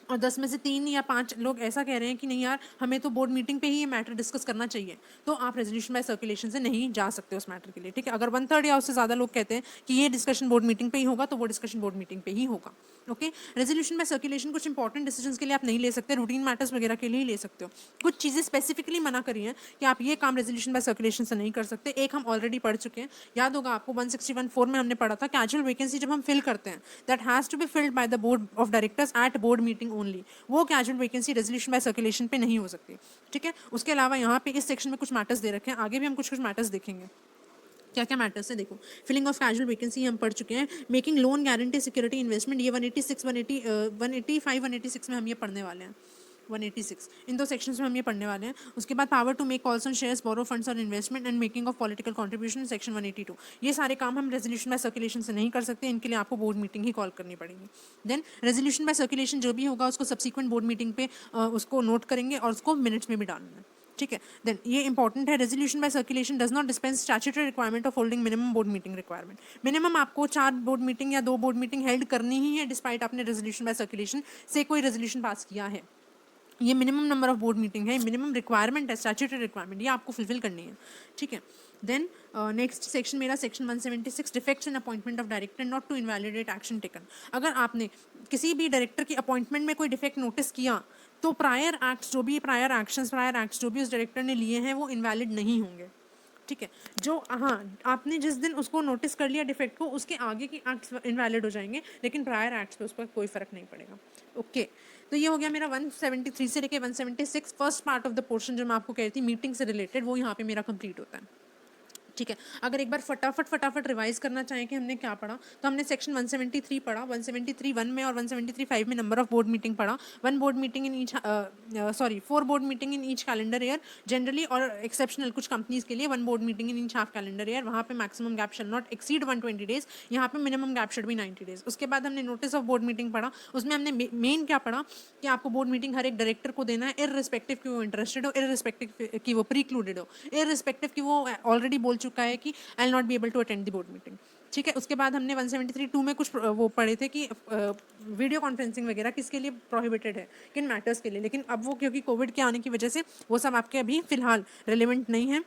और 10 में से 3 या 5 लोग ऐसा कह रहे हैं कि नहीं यार हमें तो बोर्ड मीटिंग पे ही ये मैटर डिस्कस करना चाहिए, तो आप रेजोल्यूशन बाय सर्कुलेशन से नहीं जा सकते उस मैटर के लिए, ठीक है। अगर 1/3 या उससे ज़्यादा लोग कहते हैं कि ये डिस्कशन बोर्ड मीटिंग पे ही होगा तो वो डिस्कशन बोर्ड मीटिंग पे ही होगा, ओके। रेजोल्यूशन बाय सर्कुलेशन कुछ इंपॉर्टेंट डिसीजंस के लिए आप नहीं ले सकते, रूटीन मैटर्स वगैरह के लिए ही ले सकते हो। कुछ चीज़ें स्पेसिफिकली मना करी हैं कि आप ये काम रेजोल्यूशन बाय सर्कुलेशन से नहीं कर सकते। एक हम ऑलरेडी पढ़ चुके हैं, याद होगा आपको 161(4) में हमने पढ़ा था, कैजुअल वैकेंसी जब हम फिल करते हैं that has to be filled by the board of directors at board meeting only. वो casual vacancy resolution by circulation पे नहीं हो सकती, ठीक है। उसके अलावा यहाँ पे इस सेक्शन में कुछ मैटर्स दे रखे हैं, आगे भी हम कुछ कुछ मैटर्स देखेंगे। क्या क्या मैटर्स है देखो, फिलिंग ऑफ कैजुअल वैकेंसी हम पढ़ चुके हैं, making loan guarantee security investment ये 186 185 186 में हम ये पढ़ने वाले हैं। 186 इन दो सेक्शंस में हम ये पढ़ने वाले हैं। उसके बाद power to make calls on shares, borrow funds और investment and making of political contribution section 182। ये सारे काम हम रेजोल्यूशन बाय सर्कुलेशन से नहीं कर सकते, इनके लिए आपको बोर्ड मीटिंग ही कॉल करनी पड़ेगी। देन रेजोल्यूशन बाय सर्कुलेशन जो भी होगा उसको सब्सिक्वेंट बोर्ड मीटिंग पे उसको नोट करेंगे और उसको मिनट्स में भी डालना है, ठीक है। देन ये इंपॉर्टेंट है, resolution by circulation does not dispense statutory requirement of holding minimum board meeting requirement. Minimum आपको 4 बोर्ड मीटिंग या 2 बोर्ड मीटिंग हेल्ड करनी ही है डिस्पाइट आपने रेजोल्यूशन बाय सर्कुलेशन से कोई रेजोल्यूशन पास किया है। ये minimum number of board meeting है, मिनिमम रिक्वायरमेंट है, स्टैट्यूटरी रिक्वायरमेंट, ये आपको फुलफिल करनी है, ठीक है। देन नेक्स्ट सेक्शन मेरा section 176 defects in appointment of director not to invalidate action taken. अगर आपने किसी भी डायरेक्टर की अपॉइंटमेंट में कोई डिफेक्ट नोटिस किया तो प्रायर एक्ट्स जो भी उस डायरेक्टर ने लिए हैं वो इनवैलिड नहीं होंगे, ठीक है। जो हाँ आपने जिस दिन उसको नोटिस कर लिया डिफेक्ट को उसके आगे की एक्ट्स इनवैलिड हो जाएंगे, लेकिन प्रायर एक्ट्स पे उस पर कोई फर्क नहीं पड़ेगा, ओके। तो ये हो गया मेरा 173 से लेके 176 first part of the portion जो मैं आपको कह रही थी मीटिंग से रिलेटेड, वो यहाँ पे मेरा कंप्लीट होता है, ठीक है। अगर एक बार फटाफट रिवाइज करना चाहें कि हमने क्या पढ़ा, तो हमने सेक्शन 173 पढ़ा, 173(1) में और 173(5) में नंबर ऑफ बोर्ड मीटिंग पढ़ा, 4 board meeting in each calendar year generally और एक्सेप्शनल कुछ कंपनीज के लिए 1 board meeting in each half calendar year, वहाँ पे maximum gap shall not exceed 120 days, यहाँ पे minimum gap should be 90 days. उसके बाद हमने नोटिस ऑफ बोर्ड मीटिंग पढ़ा, उसमें हमने मेन क्या पढ़ा कि आपको बोर्ड मीटिंग हर एक डायरेक्टर को देना है, इररिस्पेक्टिव कि वो इंटरेस्टेड हो, इररिस्पेक्टिव कि वो प्रीक्लूडेड हो, इररिस्पेक्टिव कि वो ऑलरेडी बोल चुका है कि I will not be able to attend the board meeting, ठीक है। उसके बाद हमने 173(2) में कुछ वो पढ़े थे कि वीडियो कॉन्फ्रेंसिंग वगैरह किसके लिए प्रोहिबिटेड है, किन मैटर्स के लिए, लेकिन अब वो क्योंकि कोविड के आने की वजह से वो सब आपके अभी फिलहाल रिलेवेंट नहीं है।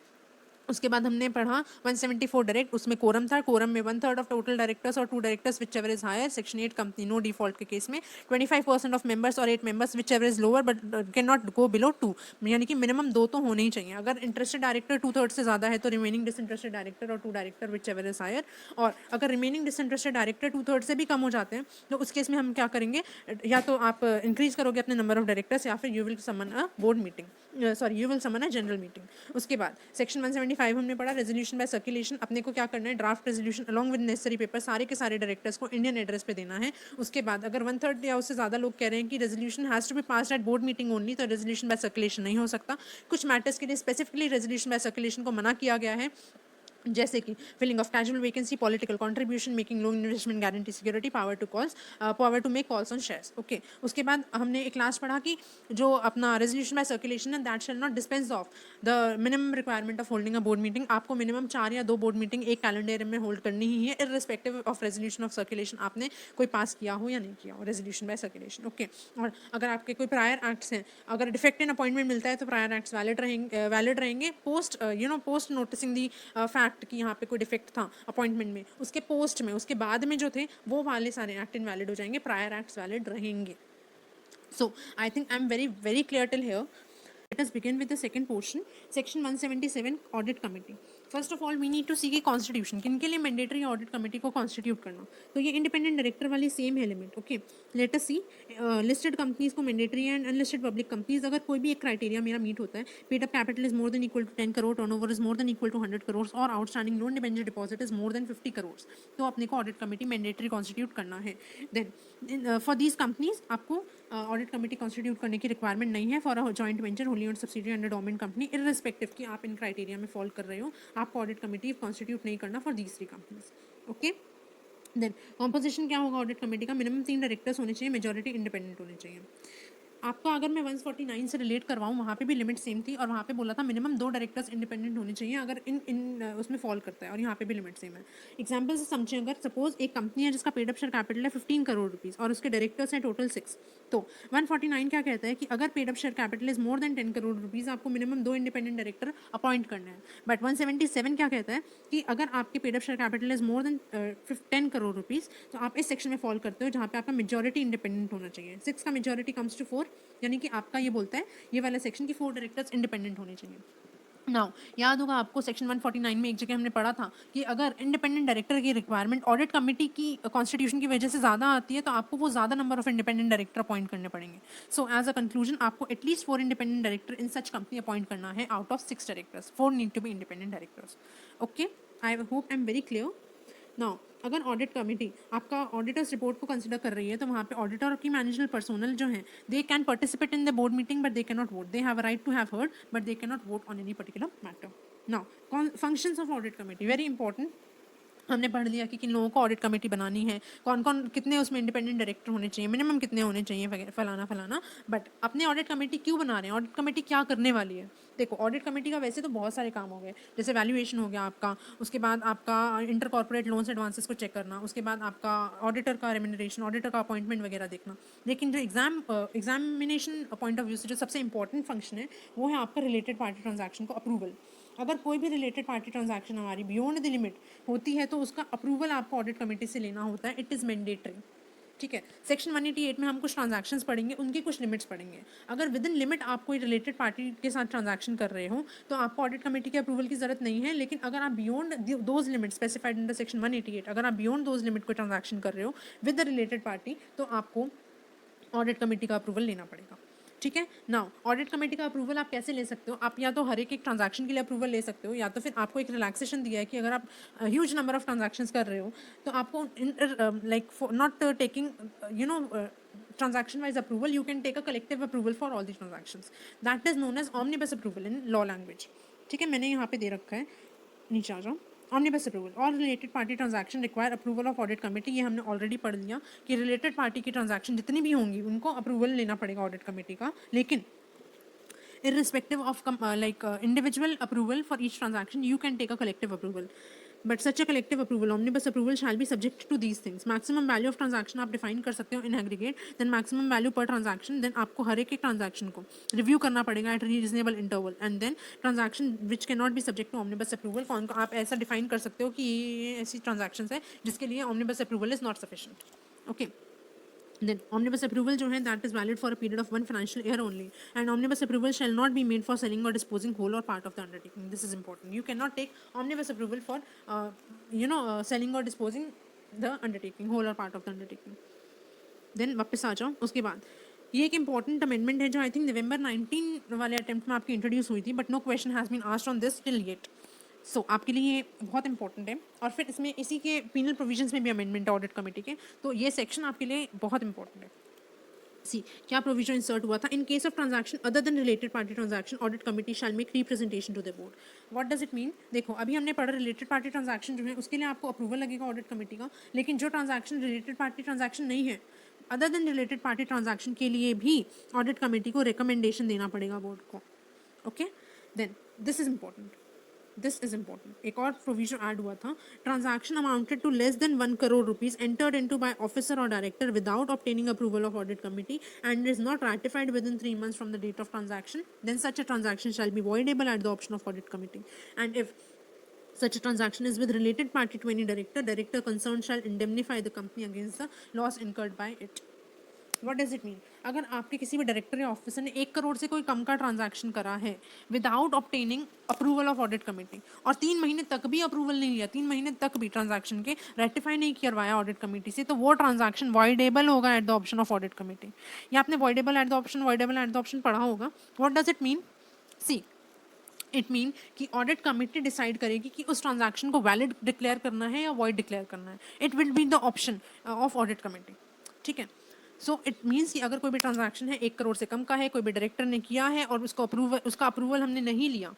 उसके बाद हमने पढ़ा 174 डायरेक्ट, उसमें कोरम था, कोरम में 1/3 ऑफ टोटल डायरेक्टर्स और 2 directors whichever is higher, section 8 company no default के केस में 25% ऑफ मेंबर्स और 8 members whichever is lower but can not go below 2, यानी कि मिनिमम 2 तो होने ही चाहिए। अगर इंटरेस्टेड डायरेक्टर 2/3 से ज़्यादा है तो रिमेनिंग डिसइंटरेस्टेड डायरेक्टर और 2 director whichever is higher, और अगर रिमेनिंग डिसइंटरेस्टेड डायरेक्टर 2/3 से भी कम हो जाते हैं तो उस केस में हम क्या करेंगे, या तो आप इंक्रीज करोगे अपने नंबर ऑफ डायरेक्टर्स या फिर you will summon a board meeting, you will summon a general meeting. उसके बाद सेक्शन 175 हमने पढ़ा, रेजोल्यूशन बाय सर्कुलेशन, अपने को क्या करना है, draft resolution along with necessary paper सारे के सारे डायरेक्टर्स को इंडियन एड्रेस पे देना है। उसके बाद अगर 1/3 या उससे ज़्यादा लोग कह रहे हैं कि resolution has to be passed at board meeting only, तो रेजोल्यूशन बाय सर्कुलेशन नहीं हो सकता। कुछ मैटर्स के लिए स्पेसिफिकली रेजोल्यूशन बाय सर्कुलेशन को मना किया गया है, जैसे कि filling of casual vacancy, political contribution, making loan investment guarantee security, power to make calls on shares. Okay, उसके बाद हमने एक क्लास पढ़ा कि जो अपना रेजोल्यूशन बाय सर्कुलेशन है that shall not dispense of the minimum requirement of holding a board meeting. आपको मिनिमम 4 या 2 बोर्ड मीटिंग एक कैलेंडर में होल्ड करनी ही है, irrespective of resolution of circulation आपने कोई पास किया हो या नहीं किया हो, रेजोल्यूशन बाय सर्कुलेशन। ओके, और अगर आपके कोई प्रायर एक्ट्स हैं, अगर डिफेक्ट इन अपॉइंटमेंट मिलता है तो प्रायर एक्ट्स वैलिड रहेंगे पोस्ट पोस्ट नोटिसिंग दी फैक्ट कि यहाँ पे कोई डिफेक्ट था अपॉइंटमेंट में, उसके पोस्ट में, उसके बाद में जो थे वो वाले सारे एक्ट इनवैलिड हो जाएंगे, प्रायर एक्ट्स वैलिड रहेंगे। So I think I'm very clear till here. Let us begin with the second portion, section 177, audit committee. First of all we need to see की कॉन्स्टिट्यूशन किन के लिए mandatory audit committee को constitute करना, तो ये independent director वाली same है limit. Okay, let us see listed companies को mandatory and unlisted public companies, अगर कोई भी एक क्राइटेरिया मेरा मीट होता है, paid up capital is more than equal to 10 crore, turnover is more than equal to 100 crore और outstanding loan debenture deposit is more than 50 crore, तो अपने को ऑडिट कमेटी मैंडेटरी कॉन्स्टिट्यूट करना है। देन फॉर दीज कंपनीज आपको ऑडिट कमेटी कॉन्स्टिट्यूट करने की requirement नहीं है for a joint venture Holi owned subsidiary under domain company, irrespective कि आप इन क्राइटेरिया में फॉल कर रहे हो, आपको ऑडिट कमेटी कॉन्स्टिट्यूट नहीं करना for these 3 companies. Okay, then composition क्या होगा ऑडिट कमेटी का, मिनिमम 3 डायरेक्टर्स होने चाहिए, मेजॉरिटी इंडिपेंडेंट होने चाहिए। आपका अगर मैं 149 से रिलेट करवाऊँ, वहाँ पे भी लिमिट सेम थी और वहाँ पे बोला था मिनिमम 2 डायरेक्टर्स इंडिपेंडेंट होने चाहिए अगर उसमें फॉल करता है, और यहाँ पे भी लिमिट सेम है। एग्जाम्पल से समझें, अगर सपोज एक कंपनी है जिसका पेड अप शेयर कैपिटल है 15 करोड़ रुपीज़ और उसके डायरेक्टर्स हैं टोटल 6, तो 149 क्या कहता है कि अगर paid up share capital is more then 10 crore rupees आपको मिनिमम 2 इंडिपेंडेंट डायरेक्टर अपॉइंट करने हैं। बट 177 क्या कहता है कि अगर आपके paid up share capital is more then 10 crore rupees तो आप इस सेक्शन में फॉल करते हो जहाँ पे आपका मेजॉरिटी इंडिपेंडेंट होना चाहिए। 6 का मेजॉरिटी कम्स टू 4, यानी कि आपका ये बोलता है ये वाला सेक्शन की 4 डायरेक्टर्स इंडिपेंडेंट होने चाहिए। नाउ याद होगा आपको सेक्शन 149 में एक जगह हमने पढ़ा था कि अगर इंडिपेंडेंट डायरेक्टर की रिक्वायरमेंट ऑडिट कमेटी की कॉन्स्टिट्यूशन की वजह से ज़्यादा आती है तो आपको वो ज़्यादा number of independent director appoint करने पड़ेंगे। सो एज अ कंक्लूजन आपको at least 4 independent director in such company appoint करना है out of 6 directors, 4 need to be independent directors. Okay, I hope I am very clear. Now अगर audit committee आपका auditors report को consider कर रही है तो वहाँ पे ऑडिटर की मैनेजरल पर्सोनल जो है they can participate in the board meeting but they can not vote, they have a right to have heard but they can not vote on any particular matter. Now functions of audit committee very important, हमने पढ़ लिया कि किन लोगों को audit committee बनानी है, कौन कौन कितने उसमें इंडिपेंडेंट डायरेक्टर होने चाहिए, मिनिमम कितने होने चाहिए, फलाना फलाना। बट अपने ऑडिट कमेटी क्यों बना रहे हैं, ऑडिट कमेटी क्या करने वाली है। देखो ऑडिट कमेटी का वैसे तो बहुत सारे काम हो गए, जैसे वैल्यूएशन हो गया आपका, उसके बाद आपका इंटर कॉर्पोरेट लोन्स एडवांसेस को चेक करना, उसके बाद आपका ऑडिटर का रेम्यूनरेशन, ऑडिटर का अपॉइंटमेंट वगैरह देखना। लेकिन जो एग्जामिनेशन पॉइंट ऑफ व्यू से जो सबसे इंपॉर्टेंट फंक्शन है वो है आपका रिलेटेड पार्टी ट्रांजैक्शन को अप्रूवल। अगर कोई भी रिलेटेड पार्टी ट्रांजैक्शन हमारी बियॉन्ड द लिमिट होती है तो उसका अप्रूवल आपको ऑडिट कमेटी से लेना होता है, इट इज़ मैंडेटरी। ठीक है, सेक्शन 188 में हम कुछ ट्रांजैक्शंस पढ़ेंगे, उनकी कुछ लिमिट्स पढ़ेंगे। अगर विद इन लिमिट आप कोई रिलेटेड पार्टी के साथ ट्रांजैक्शन कर रहे हो तो आपको ऑडिट कमेटी के अप्रूवल की जरूरत नहीं है। लेकिन अगर आप beyond those limit specified under section 188, अगर आप बियॉन्ड दोज लिमिट कोई ट्रांजैक्शन कर रहे हो विद द रिलेटेड पार्टी तो आपको ऑडिट कमेटी का अप्रूवल लेना पड़ेगा। ठीक है, नाउ ऑडिट कमेटी का अप्रूवल आप कैसे ले सकते हो, आप या तो हर एक ट्रांजैक्शन के लिए अप्रूवल ले सकते हो या तो फिर आपको एक रिलैक्सेशन दिया है कि अगर आप ह्यूज नंबर ऑफ ट्रांजैक्शंस कर रहे हो तो आपको like not taking transaction wise approval, you can take a collective approval for all the transactions, that is known as omnibus approval in law language। ठीक है, मैंने यहाँ पे दे रखा है, नीचे आ जाओ। ऑमनिबस अप्रूवल और related party transaction require approval of audit committee, ये हमने ऑलरेडी पढ़ लिया कि रिलेटेड पार्टी की ट्रांजैक्शन जितनी भी होंगी उनको अप्रूवल लेना पड़ेगा ऑडिट कमेटी का। लेकिन irrespective of individual approval for each transaction, you can take a collective approval, but such a collective approval, omnibus approval, shall be subject to these things। maximum value of transaction आप define कर सकते हो in aggregate, then maximum value per transaction, then आपको हर एक transaction को review करना पड़ेगा at reasonable interval, and then transaction which cannot be subject to omnibus approval, कौन को आप ऐसा डिफाइन कर सकते हो कि ये ऐसी ट्रांजैक्शंस है जिसके लिए omnibus approval is not sufficient। okay, then omnibus approval जो है that is valid for a period of 1 financial year only, and omnibus approval shall not be made for selling or disposing whole or part of the undertaking। this is important, you cannot take omnibus approval for selling or disposing the undertaking, whole or part of the undertaking। then वापस आ जाओ, उसके बाद ये एक important amendment है जो I think November 19 वाले attempt में आपकी इंट्रोड्यूस हुई थी, but no question has been asked on this till yet. So आपके लिए ये बहुत इंपॉर्टेंट है, और फिर इसमें इसी के पीनल प्रोविजंस में भी अमेंडमेंट है ऑडिट कमेटी के, तो ये सेक्शन आपके लिए बहुत इंपॉर्टेंट है। सी क्या प्रोविजन इंसर्ट हुआ था, in case of transaction other than related party transaction audit committee shall make representation to the board. What does it mean? देखो अभी हमने पढ़ा रिलेटेड पार्टी ट्रांजैक्शन जो है उसके लिए आपको अप्रूवल लगेगा ऑडिट कमेटी का, लेकिन जो ट्रांजैक्शन रिलेटेड पार्टी ट्रांजैक्शन नहीं है, other than related party transaction के लिए भी ऑडिट कमेटी को रिकमेंडेशन देना पड़ेगा बोर्ड को। Okay, then this is important. एक और प्रोविजन ऐड हुआ था, transaction amounted to less than 1 crore rupees entered into by officer और director without obtaining approval of audit committee and is not ratified within 3 months from the date of transaction, then such a transaction shall be voidable at the option of audit committee. And if such a transaction is with related party to any director concerned shall indemnify the company against the loss incurred by it. What does it mean? अगर आपके किसी भी director या officer ने 1 crore से कोई कम का transaction करा है without obtaining approval of audit committee और 3 महीने तक भी अप्रूवल नहीं लिया, 3 महीने तक भी ट्रांजैक्शन के रेटिफाई नहीं करवाया ऑडिट कमेटी से, तो वो ट्रांजैक्शन वॉइडेबल होगा at the option of audit committee. या आपने वॉइडेबल एट द ऑप्शन पढ़ा होगा। What does it mean? See it mean कि ऑडिट कमेटी डिसाइड करेगी कि उस ट्रांजैक्शन को वैलिड डिक्लेयर करना है या वॉइड डिक्लेयर करना है। It will be the option of audit committee. ठीक है, सो इट मीन्स कि अगर कोई भी ट्रांजैक्शन है 1 crore से कम का है, कोई भी डायरेक्टर ने किया है और उसका अप्रूवल हमने नहीं लिया,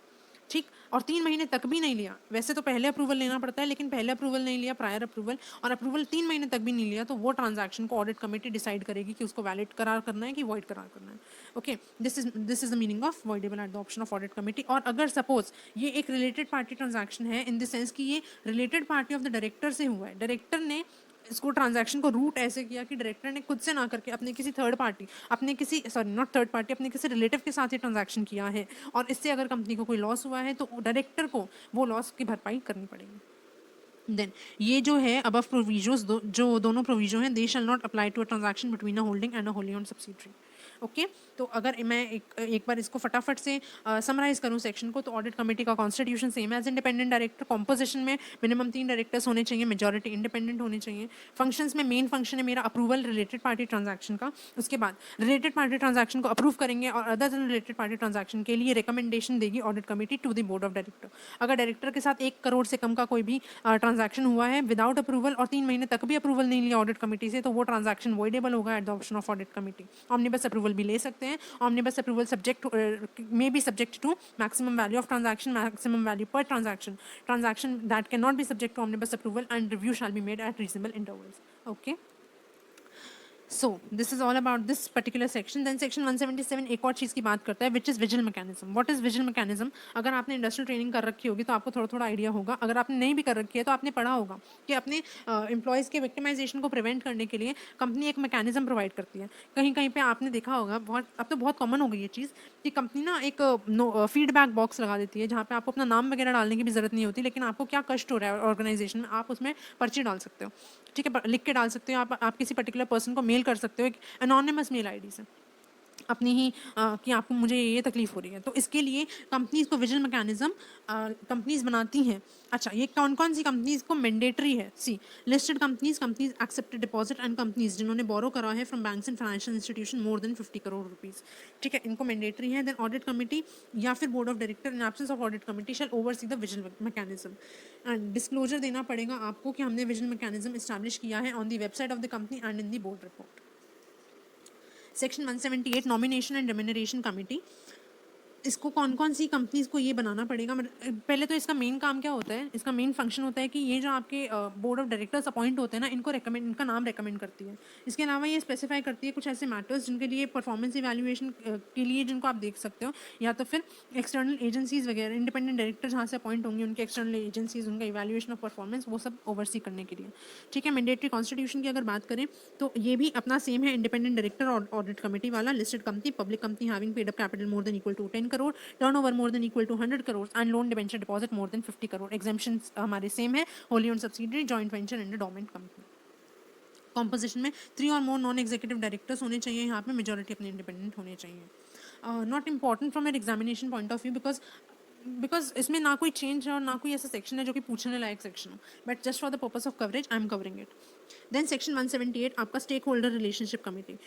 ठीक, और 3 महीने तक भी नहीं लिया, वैसे तो पहले अप्रूवल लेना पड़ता है लेकिन पहले अप्रूवल नहीं लिया, प्रायर अप्रूवल, और अप्रूवल 3 महीने तक भी नहीं लिया, तो वो ट्रांजैक्शन को ऑडिट कमेटी डिसाइड करेगी कि उसको वैलिड करार करना है कि वॉइड करार करना है। Okay, this is the meaning of voidable eight the option of audit committee. और अगर सपोज ये एक रिलेटेड पार्टी ट्रांजैक्शन है इन द सेंस कि ये related party of the director से हुआ है, डायरेक्टर ने इसको ट्रांजैक्शन को रूट ऐसे किया कि डायरेक्टर ने खुद से ना करके अपने किसी थर्ड पार्टी, अपने किसी अपने किसी रिलेटिव के साथ ये ट्रांजैक्शन किया है और इससे अगर कंपनी को कोई लॉस हुआ है तो डायरेक्टर को वो लॉस की भरपाई करनी पड़ेगी। देन ये जो है अबव प्रोविजोस जो दोनों प्रोविजो हैं, they shall not apply to a transaction between a holding and a wholly owned subsidiary. Okay, तो अगर मैं एक बार इसको फटाफट से समराइज करूं सेक्शन को, तो ऑडिट कमेटी का constitution same as independent director, composition में मिनिमम 3 डायरेक्टर्स होने चाहिए, मेजॉरिटी इंडिपेंडेंट होनी चाहिए। फंक्शंस में मेन फंक्शन है मेरा अप्रूवल रिलेटेड पार्टी ट्रांजैक्शन का, उसके बाद रिलेटेड पार्टी ट्रांजैक्शन को अप्रूव करेंगे और other than related party transaction के लिए रिकमेंडेशन देगी audit committee to the board of director. अगर डायरेक्टर के साथ 1 crore से कम का कोई भी ट्रांजैक्शन हुआ है विदाउट अप्रूवल और 3 महीने तक भी अप्रूवल नहीं लिया ऑडिट कमेटी से, तो वो ट्रांजैक्शन वॉइडेबल होगा at the option of audit committee. Omnibus approval भी ले सकते हैं, omnibus approval may be subject to maximum value of transaction, maximum value per transaction that cannot be subject to omnibus approval, and review shall be made at reasonable intervals. Okay, so this is all about this particular section. Then section 177 एक और चीज़ की बात करता है which is vigil mechanism. What is vigil mechanism? अगर आपने industrial training कर रखी होगी तो आपको थोड़ा थोड़ा आइडिया होगा, अगर आपने नहीं भी कर रखी है तो आपने पढ़ा होगा कि अपने एम्प्लॉयज़ के विक्टिमाइजेशन को प्रिवेंट करने के लिए कंपनी एक मैकेनिज्म प्रोवाइड करती है। कहीं कहीं पे आपने देखा होगा, अब तो बहुत कॉमन हो गई ये चीज़ कि कंपनी ना एक फीडबैक बॉक्स लगा देती है जहाँ पे आपको अपना नाम वगैरह डालने की भी ज़रूरत नहीं होती, लेकिन आपको क्या कष्ट हो रहा है ऑर्गेनाइजेशन में आप उसमें पर्ची डाल सकते हो। ठीक है, लिख के डाल सकते हो, आप किसी पर्टिकुलर पर्सन को मेल कर सकते हो एक एनोनिमस मेल आईडी से अपनी ही कि आपको मुझे ये तकलीफ हो रही है। तो इसके लिए कंपनीज को विजिल मैकेनिज्म कंपनीज बनाती हैं। अच्छा, ये कौन कौन सी कंपनीज को मैंडेटरी है? See listed companies accepted deposit and companies जिन्होंने बोरो करा है from banks and financial institution more than 50 crore rupees. ठीक है, इनको मैंडेटरी है। देन ऑडिट कमेटी या फिर board of director in absence of audit committee shell oversee the vigil mechanism and disclosure देना पड़ेगा आपको कि हमने विजिल मैकेनिज्म एस्टैब्लिश किया है on the website of the company and in the board report. Section 178 nomination and remuneration committee, इसको कौन कौन सी कंपनीज को ये बनाना पड़ेगा। पहले तो इसका मेन काम क्या होता है, इसका मेन फंक्शन होता है कि ये जो आपके बोर्ड ऑफ डायरेक्टर्स अपॉइंट होते हैं ना, इनका नाम रेकमेंड करती है। इसके अलावा ये स्पेसिफाई करती है कुछ ऐसे मैटर्स जिनके लिए परफॉर्मेंस इवैल्यूएशन के लिए जिनको आप देख सकते हो, या तो फिर एक्सटर्नल एजेंसीज वगैरह, इंडिपेंडेंट डायरेक्टर जहाँ से अपॉइंट होंगे उनके एक्सटर्नल एजेंसीज, उनका इवैल्यूएशन ऑफ परफॉर्मेंस वो सब ओवरसी करने के लिए। ठीक है, मैंडेटरी कॉन्स्टिट्यूशन की अगर बात करें तो ये भी अपना सेम है, इंडिपेंडेंट डायरेक्टर और ऑडिट कमेटी वाला, listed company, public company having paid up capital more than equal to 10 crore, turnover more than equal to 100 crores and loan debenture deposit more than 50 crore. Exemptions हमारे same है, wholly owned subsidiary, joint venture and a dormant company. Composition में 3 और more non executive directors होने चाहिए, यहाँ पे majority अपने independent होने चाहिए। Not important from an examination point of view because इसमें ना कोई चेंज है और ना कोई ऐसा सेक्शन है जो कि पूछने लायक सेक्शन हो, but just for the purpose of coverage I am covering it. Then section 178 आपका stake holder relationship committee.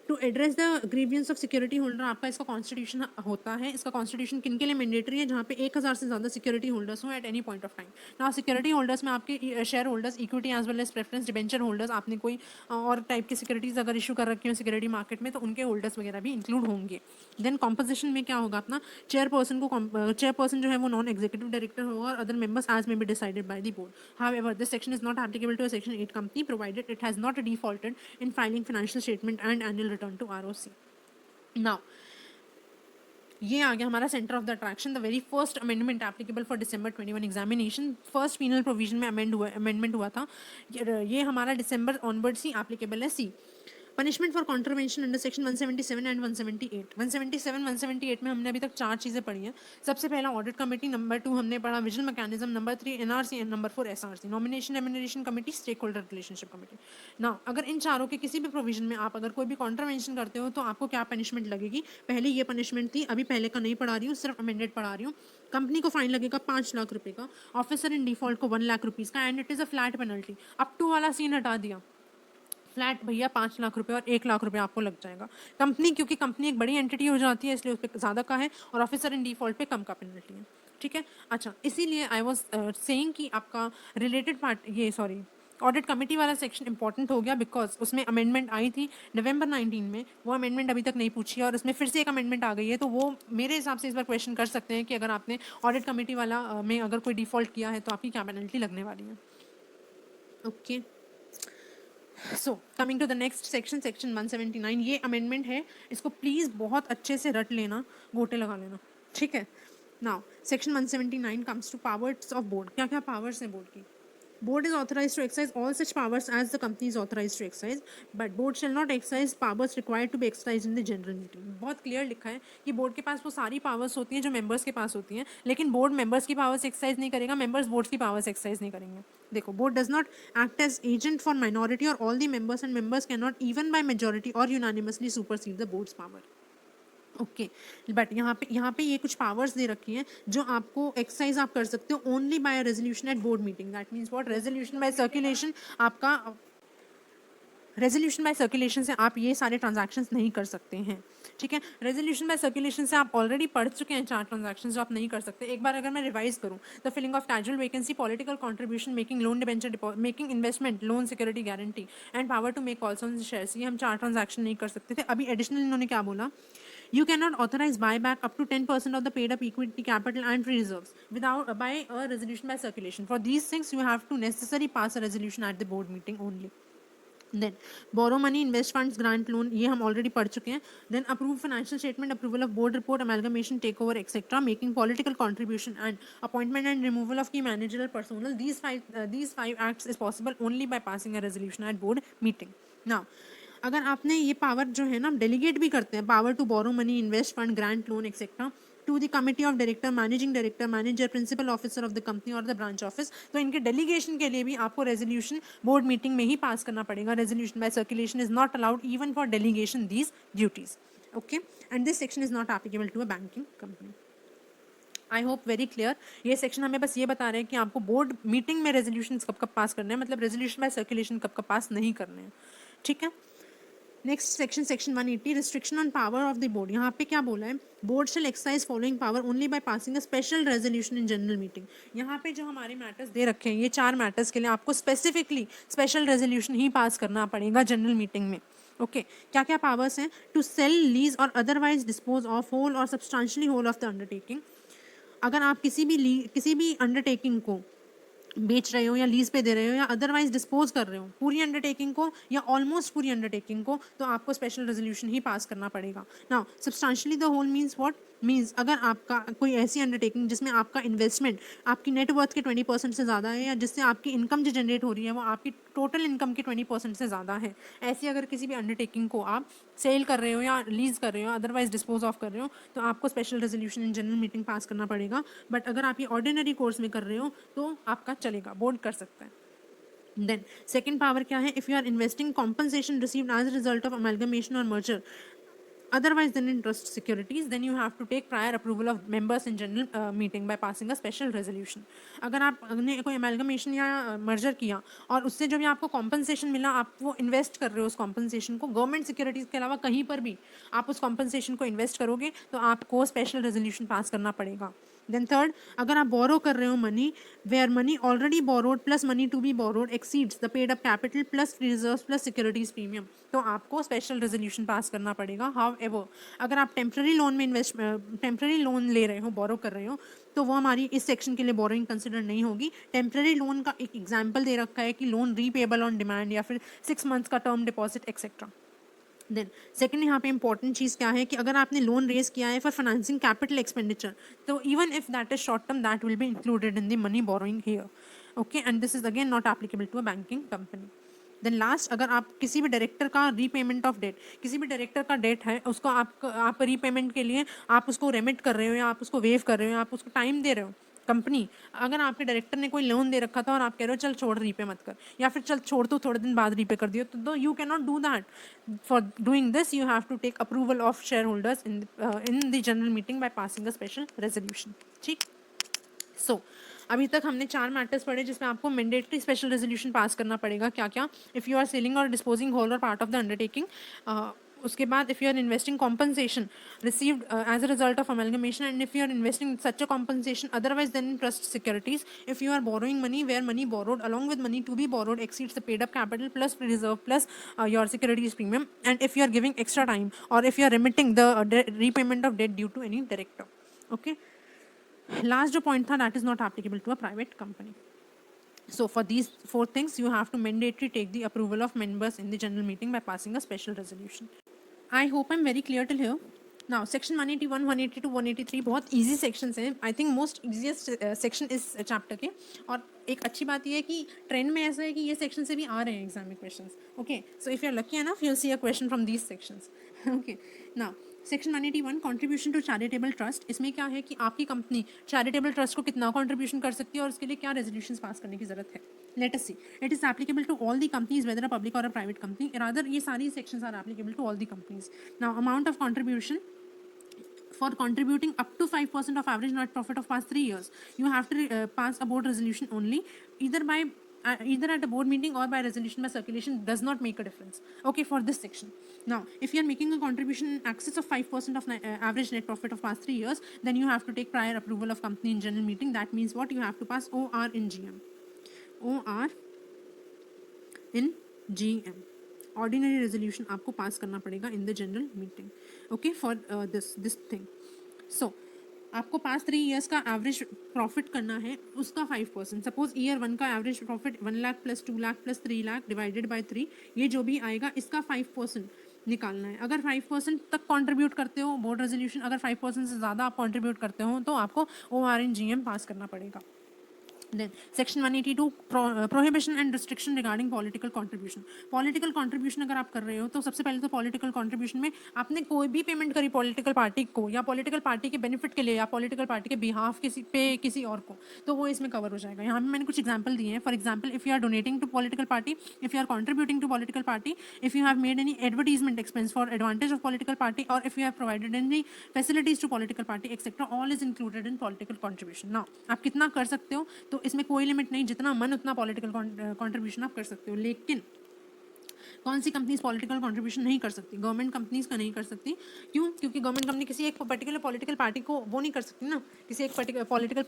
To address the grievance of security holder, आपका इसका कॉन्स्टिट्यूशन होता है। इसका कॉन्स्टिट्यूशन किन के लिए मैंडेटरी है, जहाँ पे 1000 से ज़्यादा सिक्योरिटी होल्डर्स हों at any point of time. ना सिक्योरिटी होल्डर्स में आपके share holders, equity as well as preference debenture holders, आपने कोई और टाइप की सिक्योरिटीज अगर इशू कर रखी हो सिक्योरिटी मार्केट में तो उनके होल्डर्स वगैरह भी इंक्लूड होंगे। देन कॉम्पोजिशन में क्या होगा अपना, चेयरपर्सन जो है वो नॉन एग्जीक्यूटिव डायरेक्टर होगा और other members as may be decided by the board. However this section is not applicable to a section 8 company provided it has not defaulted in filing financial statement and annual return to ROC. Now ये आ गया हमारा centre of the attraction, the very first amendment applicable for December 21 examination. First penal provision में amendment हुआ था, ये हमारा December onwards ही एप्लीकेबल है। सी punishment for contravention under section 177 and 178। 177 178 में हमने अभी तक 4 चीज़ें पढ़ी हैं। सबसे पहला ऑडिट कमेटी, नंबर 2 हमने पढ़ा vigil mechanism, number 3 NRC and number 4 SRC, nomination remuneration committee, stake holder relationship committee. ना अगर इन चारों के किसी भी प्रोविजन में आप अगर कोई भी कॉन्ट्रवेंशन करते हो तो आपको क्या पनिशमेंट लगेगी। पहले ये पनिशमेंट थी, अभी पहले का नहीं पढ़ा रही हूँ, सिर्फ अमेंडेड पढ़ा रही हूँ। कंपनी को फाइन लगेगा 5 लाख रुपए का, ऑफिसर इन डिफॉल्ट को 1 लाख रुपीज़ का, and it is a flat penalty. Up to वाला सीन हटा दिया, फ्लैट भैया 5 लाख रुपए और 1 लाख रुपए आपको लग जाएगा। कंपनी, क्योंकि कंपनी एक बड़ी एंटिटी हो जाती है इसलिए उस पर ज़्यादा का है, और ऑफिसर इन डिफॉल्ट पे कम का पेनल्टी है। ठीक है, अच्छा इसीलिए आई वॉज सेइंग कि आपका रिलेटेड पार्ट, ये सॉरी ऑडिट कमेटी वाला सेक्शन इंपॉर्टेंट हो गया बिकॉज उसमें अमेंडमेंट आई थी नवंबर 19 में, वो अमेंडमेंट अभी तक नहीं पूछी है और उसमें फिर से एक अमेंडमेंट आ गई है। तो वो मेरे हिसाब से इस बार क्वेश्चन कर सकते हैं कि अगर आपने ऑडिट कमेटी वाला में अगर कोई डिफॉल्ट किया है तो आपकी क्या पेनल्टी लगने वाली है। Okay, so coming to the next section, section 179, ये अमेंडमेंट है, इसको प्लीज़ बहुत अच्छे से रट लेना, गोटे लगा लेना, ठीक है। Now section 179 comes to powers of board. क्या क्या पावर्स हैं बोर्ड की। Board is authorise to exercise all such powers as the company is authorise to exercise, but board shall not exercise powers required to be exercise in the general meeting. बहुत clear लिखा है कि board के पास वो सारी powers होती हैं जो मेंबर्स के पास होती हैं, लेकिन बोर्ड मेंबर्स की पावर्स एक्सरसाइज नहीं करेगा, मेंबर्स बोर्ड की पावर्स एक्सरसाइज नहीं करेंगे। देखो, board does not act as agent for minority और all the members, and members can not even by majority और unanimously supersede the boards power. Okay, but यहाँ पे ये कुछ पावर्स दे रखी हैं जो आपको एक्सरसाइज आप कर सकते हो only by resolution at board meeting. That means what, resolution by circulation, आपका रेजोल्यूशन बाय सर्कुलेशन से आप ये सारे ट्रांजैक्शंस नहीं कर सकते हैं। ठीक है, रेजोल्यूशन बाय सर्कुलेशन से आप ऑलरेडी पढ़ चुके हैं 4 ट्रांजैक्शंस जो आप नहीं कर सकते। एक बार अगर मैं रिवाइज करूं, the filling of casual vacancy, political contribution, making loan debenture, making investment, loan security guarantee and power to make calls on shares, ये हम 4 ट्रांजैक्शन नहीं कर सकते थे। अभी एडिशनल इन्होंने क्या बोला, you cannot authorize buyback up to 10% of the paid up equity capital and free reserves without by a resolution by circulation. For these things you have to necessarily pass a resolution at the board meeting only. Then borrow money, invest funds, grant loan, ये हम already पढ़ चुके हैं। Then approve financial statement, approval of board report, amalgamation, take over etcetera, making political contribution and appointment and removal of key managerial personnel, these five acts is possible only by passing a resolution at board meeting. Now अगर आपने ये power जो है ना delegate भी करते हैं, power to borrow money, invest fund, grant loan etcetera to the committee of director, managing director, manager, principal officer of the company और द ब्रांच ऑफिस, तो इनके डेलीगेशन के लिए भी आपको रेजोल्यूशन बोर्ड मीटिंग में ही पास करना पड़ेगा। Resolution by circulation is not allowed even for delegation these duties. Okay, and this section is not applicable to a banking company. I hope very clear. ये section हमें बस ये बता रहे हैं कि आपको बोर्ड मीटिंग में रेजोल्यूशन कब कब पास करने हैं, मतलब रेजोल्यूशन बाय सर्कुलेशन कब कब पास नहीं करने हैं। ठीक है, next section, section 180, restriction on power of the board. यहाँ पे क्या बोला है, board shall exercise following power only by passing a special resolution in general meeting. यहाँ पे जो हमारे मैटर्स दे रखे हैं, ये 4 मैटर्स के लिए आपको स्पेसिफिकली स्पेशल रेजोल्यूशन ही पास करना पड़ेगा जनरल मीटिंग में। ओके, क्या क्या पावर्स हैं, टू सेल, लीज और अदरवाइज डिस्पोज ऑफ होल और substantially whole of the undertaking. अगर आप किसी भी अंडरटेकिंग को बेच रहे हो या लीज पे दे रहे हो या अदरवाइज डिस्पोज कर रहे हो, पूरी अंडरटेकिंग को या ऑलमोस्ट पूरी अंडरटेकिंग को, तो आपको स्पेशल रेजोल्यूशन ही पास करना पड़ेगा। Now substantially the whole means what, means अगर आपका कोई ऐसी अंडरटेकिंग जिसमें आपका इन्वेस्टमेंट आपकी नेटवर्थ के 20% से ज़्यादा है, या जिससे आपकी इनकम जो जनरेट हो रही है वो आपकी टोटल इनकम के 20% से ज़्यादा है, ऐसी अगर किसी भी अंडरटेकिंग को आप सेल कर रहे हो या लीज कर रहे हो, अदरवाइज डिस्पोज ऑफ कर रहे हो, तो आपको special resolution in general meeting pass करना पड़ेगा। बट अगर आप ये ऑर्डिनरी कोर्स में कर रहे हो तो आपका चलेगा, बोर्ड कर सकता है। देन सेकेंड पावर क्या है, if you are investing compensation received as a result of amalgamation और merger otherwise than in trust securities, then you have to take prior approval of members in general meeting by passing a special resolution. अगर आपने कोई amalgamation या merger किया और उससे जो भी आपको compensation मिला, आप वो invest कर रहे हो उस compensation को government securities के अलावा कहीं पर भी आप उस compensation को invest करोगे तो आपको special resolution pass करना पड़ेगा. Then third, अगर आप borrow कर रहे हो money where money already borrowed plus money to be borrowed exceeds the paid up capital plus reserves plus securities premium, तो आपको special resolution pass करना पड़ेगा. However, अगर आप temporary loan ले रहे हो, borrow कर रहे हो, तो वो हमारी इस सेक्शन के लिए बोरोइंग कंसिडर नहीं होगी. टेम्पररी लोन का एक एग्जांपल दे रखा है कि लोन रीपेबल ऑन डिमांड या फिर 6 मंथ्स का term deposit etcetera. Then second यहाँ पे इंपॉर्टेंट चीज़ क्या है कि अगर आपने लोन रेज किया है फॉर फाइनेंसिंग कैपिटल एक्सपेंडिचर, तो even if that is short term, that will be included in the money borrowing here. Okay, and this is again not applicable to a banking company. Then last, अगर आप किसी भी director का repayment of date, किसी भी director का date है उसको आप रीपेमेंट के लिए आप उसको रेमिट कर रहे हो या आप उसको वेव कर रहे हो या आप उसको टाइम दे रहे हो, कंपनी अगर आपके डायरेक्टर ने कोई लोन दे रखा था और आप कह रहे हो चल छोड़ रीपे मत कर, या फिर चल छोड़ तो थोड़े दिन बाद रीपे कर दियो, तो you can not do that. For doing this you have to take approval of shareholders in the general meeting by passing a special resolution. ठीक. सो अभी तक हमने 4 मैटर्स पढ़े जिसमें आपको मैंडेटरी स्पेशल रेजोल्यूशन पास करना पड़ेगा. क्या क्या? इफ़ यू आर सेलिंग और डिस्पोजिंग होल और पार्ट ऑफ द अंडरटेकिंग. उसके बाद if you are investing compensation received as a result of amalgamation, and if you are investing such a compensation otherwise then in trust securities, if you are borrowing money where money borrowed along with money to be borrowed exceeds the paid up capital plus reserve plus your securities premium, and if you are giving extra time और if you are remitting the repayment of debt due to any director. Okay. Last जो point था, that is not applicable to a private company. So for these 4 things you have to mandatorily take the approval of members in the general meeting by passing a special resolution. I hope I'm very clear till here. Now section 181, 182, 183 बहुत easy sections हैं. I think most easiest section इस chapter के. और एक अच्छी बात ये है कि ट्रेंड में ऐसा है कि ये सेक्शन से भी आ रहे हैं एग्जाम में questions. Okay, so if you are lucky enough you'll see a question from these sections. Okay, now section 181 contribution to charitable trust. इसमें क्या है कि आपकी कंपनी चैरिटेबल ट्रस्ट को कितना कॉन्ट्रीब्यूशन कर सकती है और उसके लिए क्या रेजोल्यूशंस पास करने की जरूरत है. Let us see. It is applicable to all the companies whether a public और अ प्राइवेट कंपनी. रादर ये सारी sections are applicable to all the companies. Now amount of contribution for contributing up to 5% of average net profit of past 3 years, you have to pass a board resolution only, either at a board meeting or by resolution by circulation. Does not make a difference. Okay, for this section. Now if you are making a contribution in excess of 5% of average net profit of past 3 years, then you have to take prior approval of company in general meeting. That means what? You have to pass OR in GM. OR in GM, ordinary resolution आपको pass करना पड़ेगा in the general meeting. Okay, for this thing. So आपको pass 3 years का average profit करना है, उसका 5%. Suppose year 1 का average profit 1 lakh plus 2 lakh plus 3 lakh divided by 3, ये जो भी आएगा इसका 5% निकालना है. अगर 5% तक कंट्रीब्यूट करते हो बोर्ड रेजोल्यूशन, अगर 5% से ज़्यादा आप कंट्रीब्यूट करते हो तो आपको OR इन GM पास करना पड़ेगा. Then section 182 prohibition and restriction regarding political contribution. Political contribution अगर आप कर रहे हो तो सबसे पहले तो political contribution में आपने कोई भी पेमेंट करी political party को या political party के benefit के लिए या political party के behalf किसी और को, तो वो इसमें कवर हो जाएगा. यहाँ पे मैंने कुछ एग्जाम्पल दिए हैं. For example, if you are donating to political party, if you are contributing to political party, if you have made any advertisement expense for advantage of political party, or if you have provided any facilities to political party etc., all is included in political contribution. Now आप कितना कर सकते हो, तो इसमें कोई limit नहीं, जितना मन उतना पॉलिटिकल कंट्रीब्यूशन आप कर सकते हो. लेकिन कौन सी कंपनीज पॉलिटिकल कंट्रीब्यूशन नहीं कर सकती? गवर्नमेंट कंपनीज का नहीं कर सकती. क्यों? क्योंकि गवर्नमेंट कंपनी किसी एक पर्टिकुलर पॉलिटिकल पार्टी को वो नहीं कर सकती ना, किसी एक पर्टिकुलर पॉलिटिकल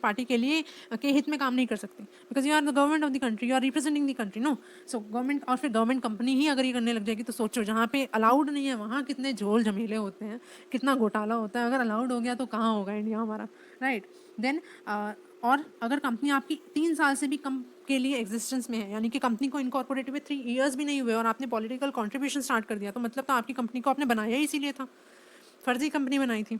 पार्टी के लिए के हित में काम नहीं कर सकती. Because you are the government of the country, you are representing the country. No, so government और फिर गवर्नमेंट कंपनी ही अगर ये करने लग जाएगी तो सोचो, जहाँ पे अलाउड नहीं है वहाँ कितने झोल झमेले होते हैं, कितना घोटाला होता है. अगर अलाउड हो गया तो कहाँ होगा इंडिया हमारा, राइट. देन और अगर कंपनी आपकी 3 साल से भी कम के लिए एग्जिस्टेंस में है, यानी कि कंपनी को इनकॉर्पोरेट हुए 3 ईयर्स भी नहीं हुए और आपने पॉलिटिकल कंट्रीब्यूशन स्टार्ट कर दिया, तो मतलब तो आपकी कंपनी को आपने बनाया ही इसीलिए था, फर्जी कंपनी बनाई थी.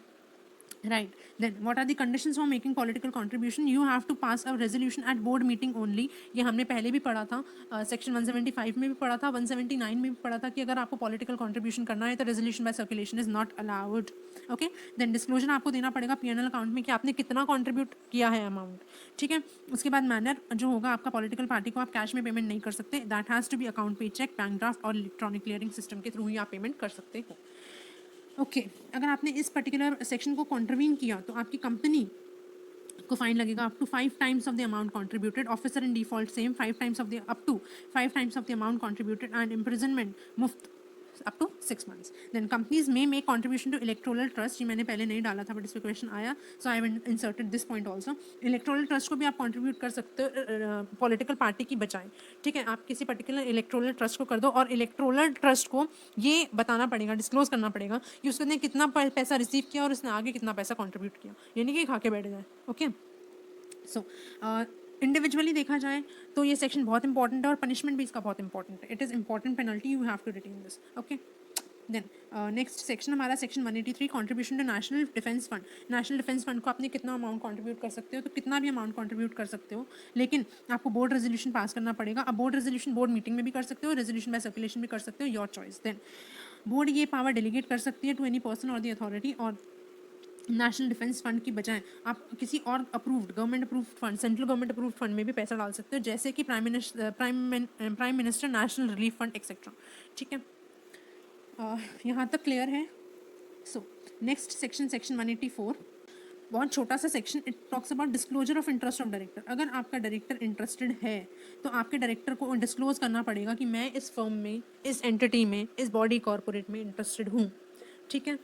Right. Then what are the conditions for making political contribution? You have to pass a resolution at board meeting only. ये हमने पहले भी पढ़ा था, सेक्शन 175 में भी पढ़ा था, 179 में भी पढ़ा था कि अगर आपको पॉलिटिकल कंट्रीब्यूशन करना है तो resolution by circulation is not allowed. Okay. Then disclosure आपको देना पड़ेगा पीएनएल अकाउंट में कि आपने कितना कंट्रीब्यूट किया है अमाउंट. ठीक है. उसके बाद मैनर जो होगा आपका पॉलिटिकल पार्टी को आप कैश में पेमेंट नहीं कर सकते. That has to be account payee cheque, bank draft और इलेक्ट्रॉनिक क्लियरिंग सिस्टम के थ्रू ही आप पेमेंट कर सकते हो. ओके. अगर आपने इस पर्टिकुलर सेक्शन को कॉन्ट्रीवीन किया तो आपकी कंपनी को फाइन लगेगा up to 5 times of the amount contributed. Officer in default same 5 times of the up to 5 times of the amount contributed and imprisonment मुफ्त up to 6 months. Then companies may make contribution to electoral trust. ये मैंने पहले नहीं डाला था but इस पे question आया, so I have inserted this point also. electoral trust को भी आप contribute कर सकते हो पॉलिटिकल पार्टी की बजाय. ठीक है. आप किसी पर्टिकुलर इलेक्टोरल ट्रस्ट को कर दो और इलेक्टोरल ट्रस्ट को ये बताना पड़ेगा, डिस्क्लोज करना पड़ेगा कि उसने कितना पैसा रिसीव किया और उसने आगे कितना पैसा कॉन्ट्रीब्यूट किया, यानी कि खा के बैठ जाए. ओके. सो इंडिविजुअली देखा जाए तो ये सेक्शन बहुत इंपॉर्टेंट है और पनिशमेंट भी इसका बहुत इंपॉर्टेंट है. It is important penalty, you have to retain this. Okay. Then next section हमारा section 183 contribution to national defence fund. National defence fund को आपने कितना अमाउंट कंट्रीब्यूट कर सकते हो, तो कितना भी अमाउंट कंट्रीब्यूट कर सकते हो, लेकिन आपको बोर्ड रेजोल्यूशन पास करना पड़ेगा. अब बोर्ड रेजोल्यूशन बोर्ड मीटिंग में भी कर सकते हो, रेजोल्यूशन बाय सर्कुलेशन भी कर सकते हो, योर चॉइस. देन बोर्ड ये पावर डेलीगेट कर सकती है टू एनी पर्सन और द अथॉरिटी, और नेशनल डिफेंस फंड की बजाय आप किसी और approved government approved fund, central government approved fund में भी पैसा डाल सकते हो, जैसे कि prime minister national relief fund etcetera. ठीक है. यहाँ तक क्लियर है. सो नेक्स्ट सेक्शन 184, बहुत छोटा सा section. It talks about disclosure of interest of director. अगर आपका डायरेक्टर इंटरेस्टेड है तो आपके डायरेक्टर को डिस्क्लोज करना पड़ेगा कि मैं इस फर्म में, इस एंटिटी में, इस बॉडी कॉर्पोरेट में इंटरेस्टेड हूँ. ठीक है.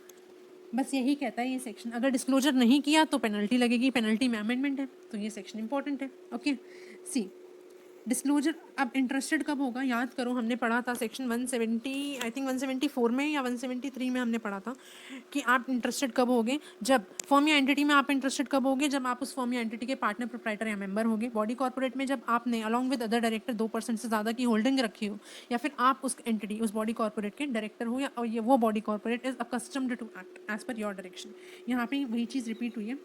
बस यही कहता है ये सेक्शन. अगर डिस्क्लोजर नहीं किया तो पेनल्टी लगेगी. पेनल्टी में अमेंडमेंट है, तो ये सेक्शन इंपॉर्टेंट है. ओके. सी डिस्क्लोजर अब इंटरेस्टेड कब होगा, याद करो हमने पढ़ा था सेक्शन 170 आई थिंक 174 में या 173 में हमने पढ़ा था कि आप इंटरेस्टेड कब होगे, जब फर्म या एंटिटी में आप इंटरेस्टेड कब होगे, जब आप उस फर्म या एंटिटी के पार्टनर, प्रोप्राइटर या मेंबर होगे. बॉडी कॉर्पोरेट में जब आपने अलॉन्ग विद अदर डायरेक्टर 2% से ज़्यादा की होल्डिंग रखी हो, या फिर आप उस एंटिटी, उस बॉडी कॉर्पोरेट के डायरेक्टर हो, या और ये वो body corporate is accustomed to act as per your direction. यहाँ पे वही चीज़ रिपीट हुई है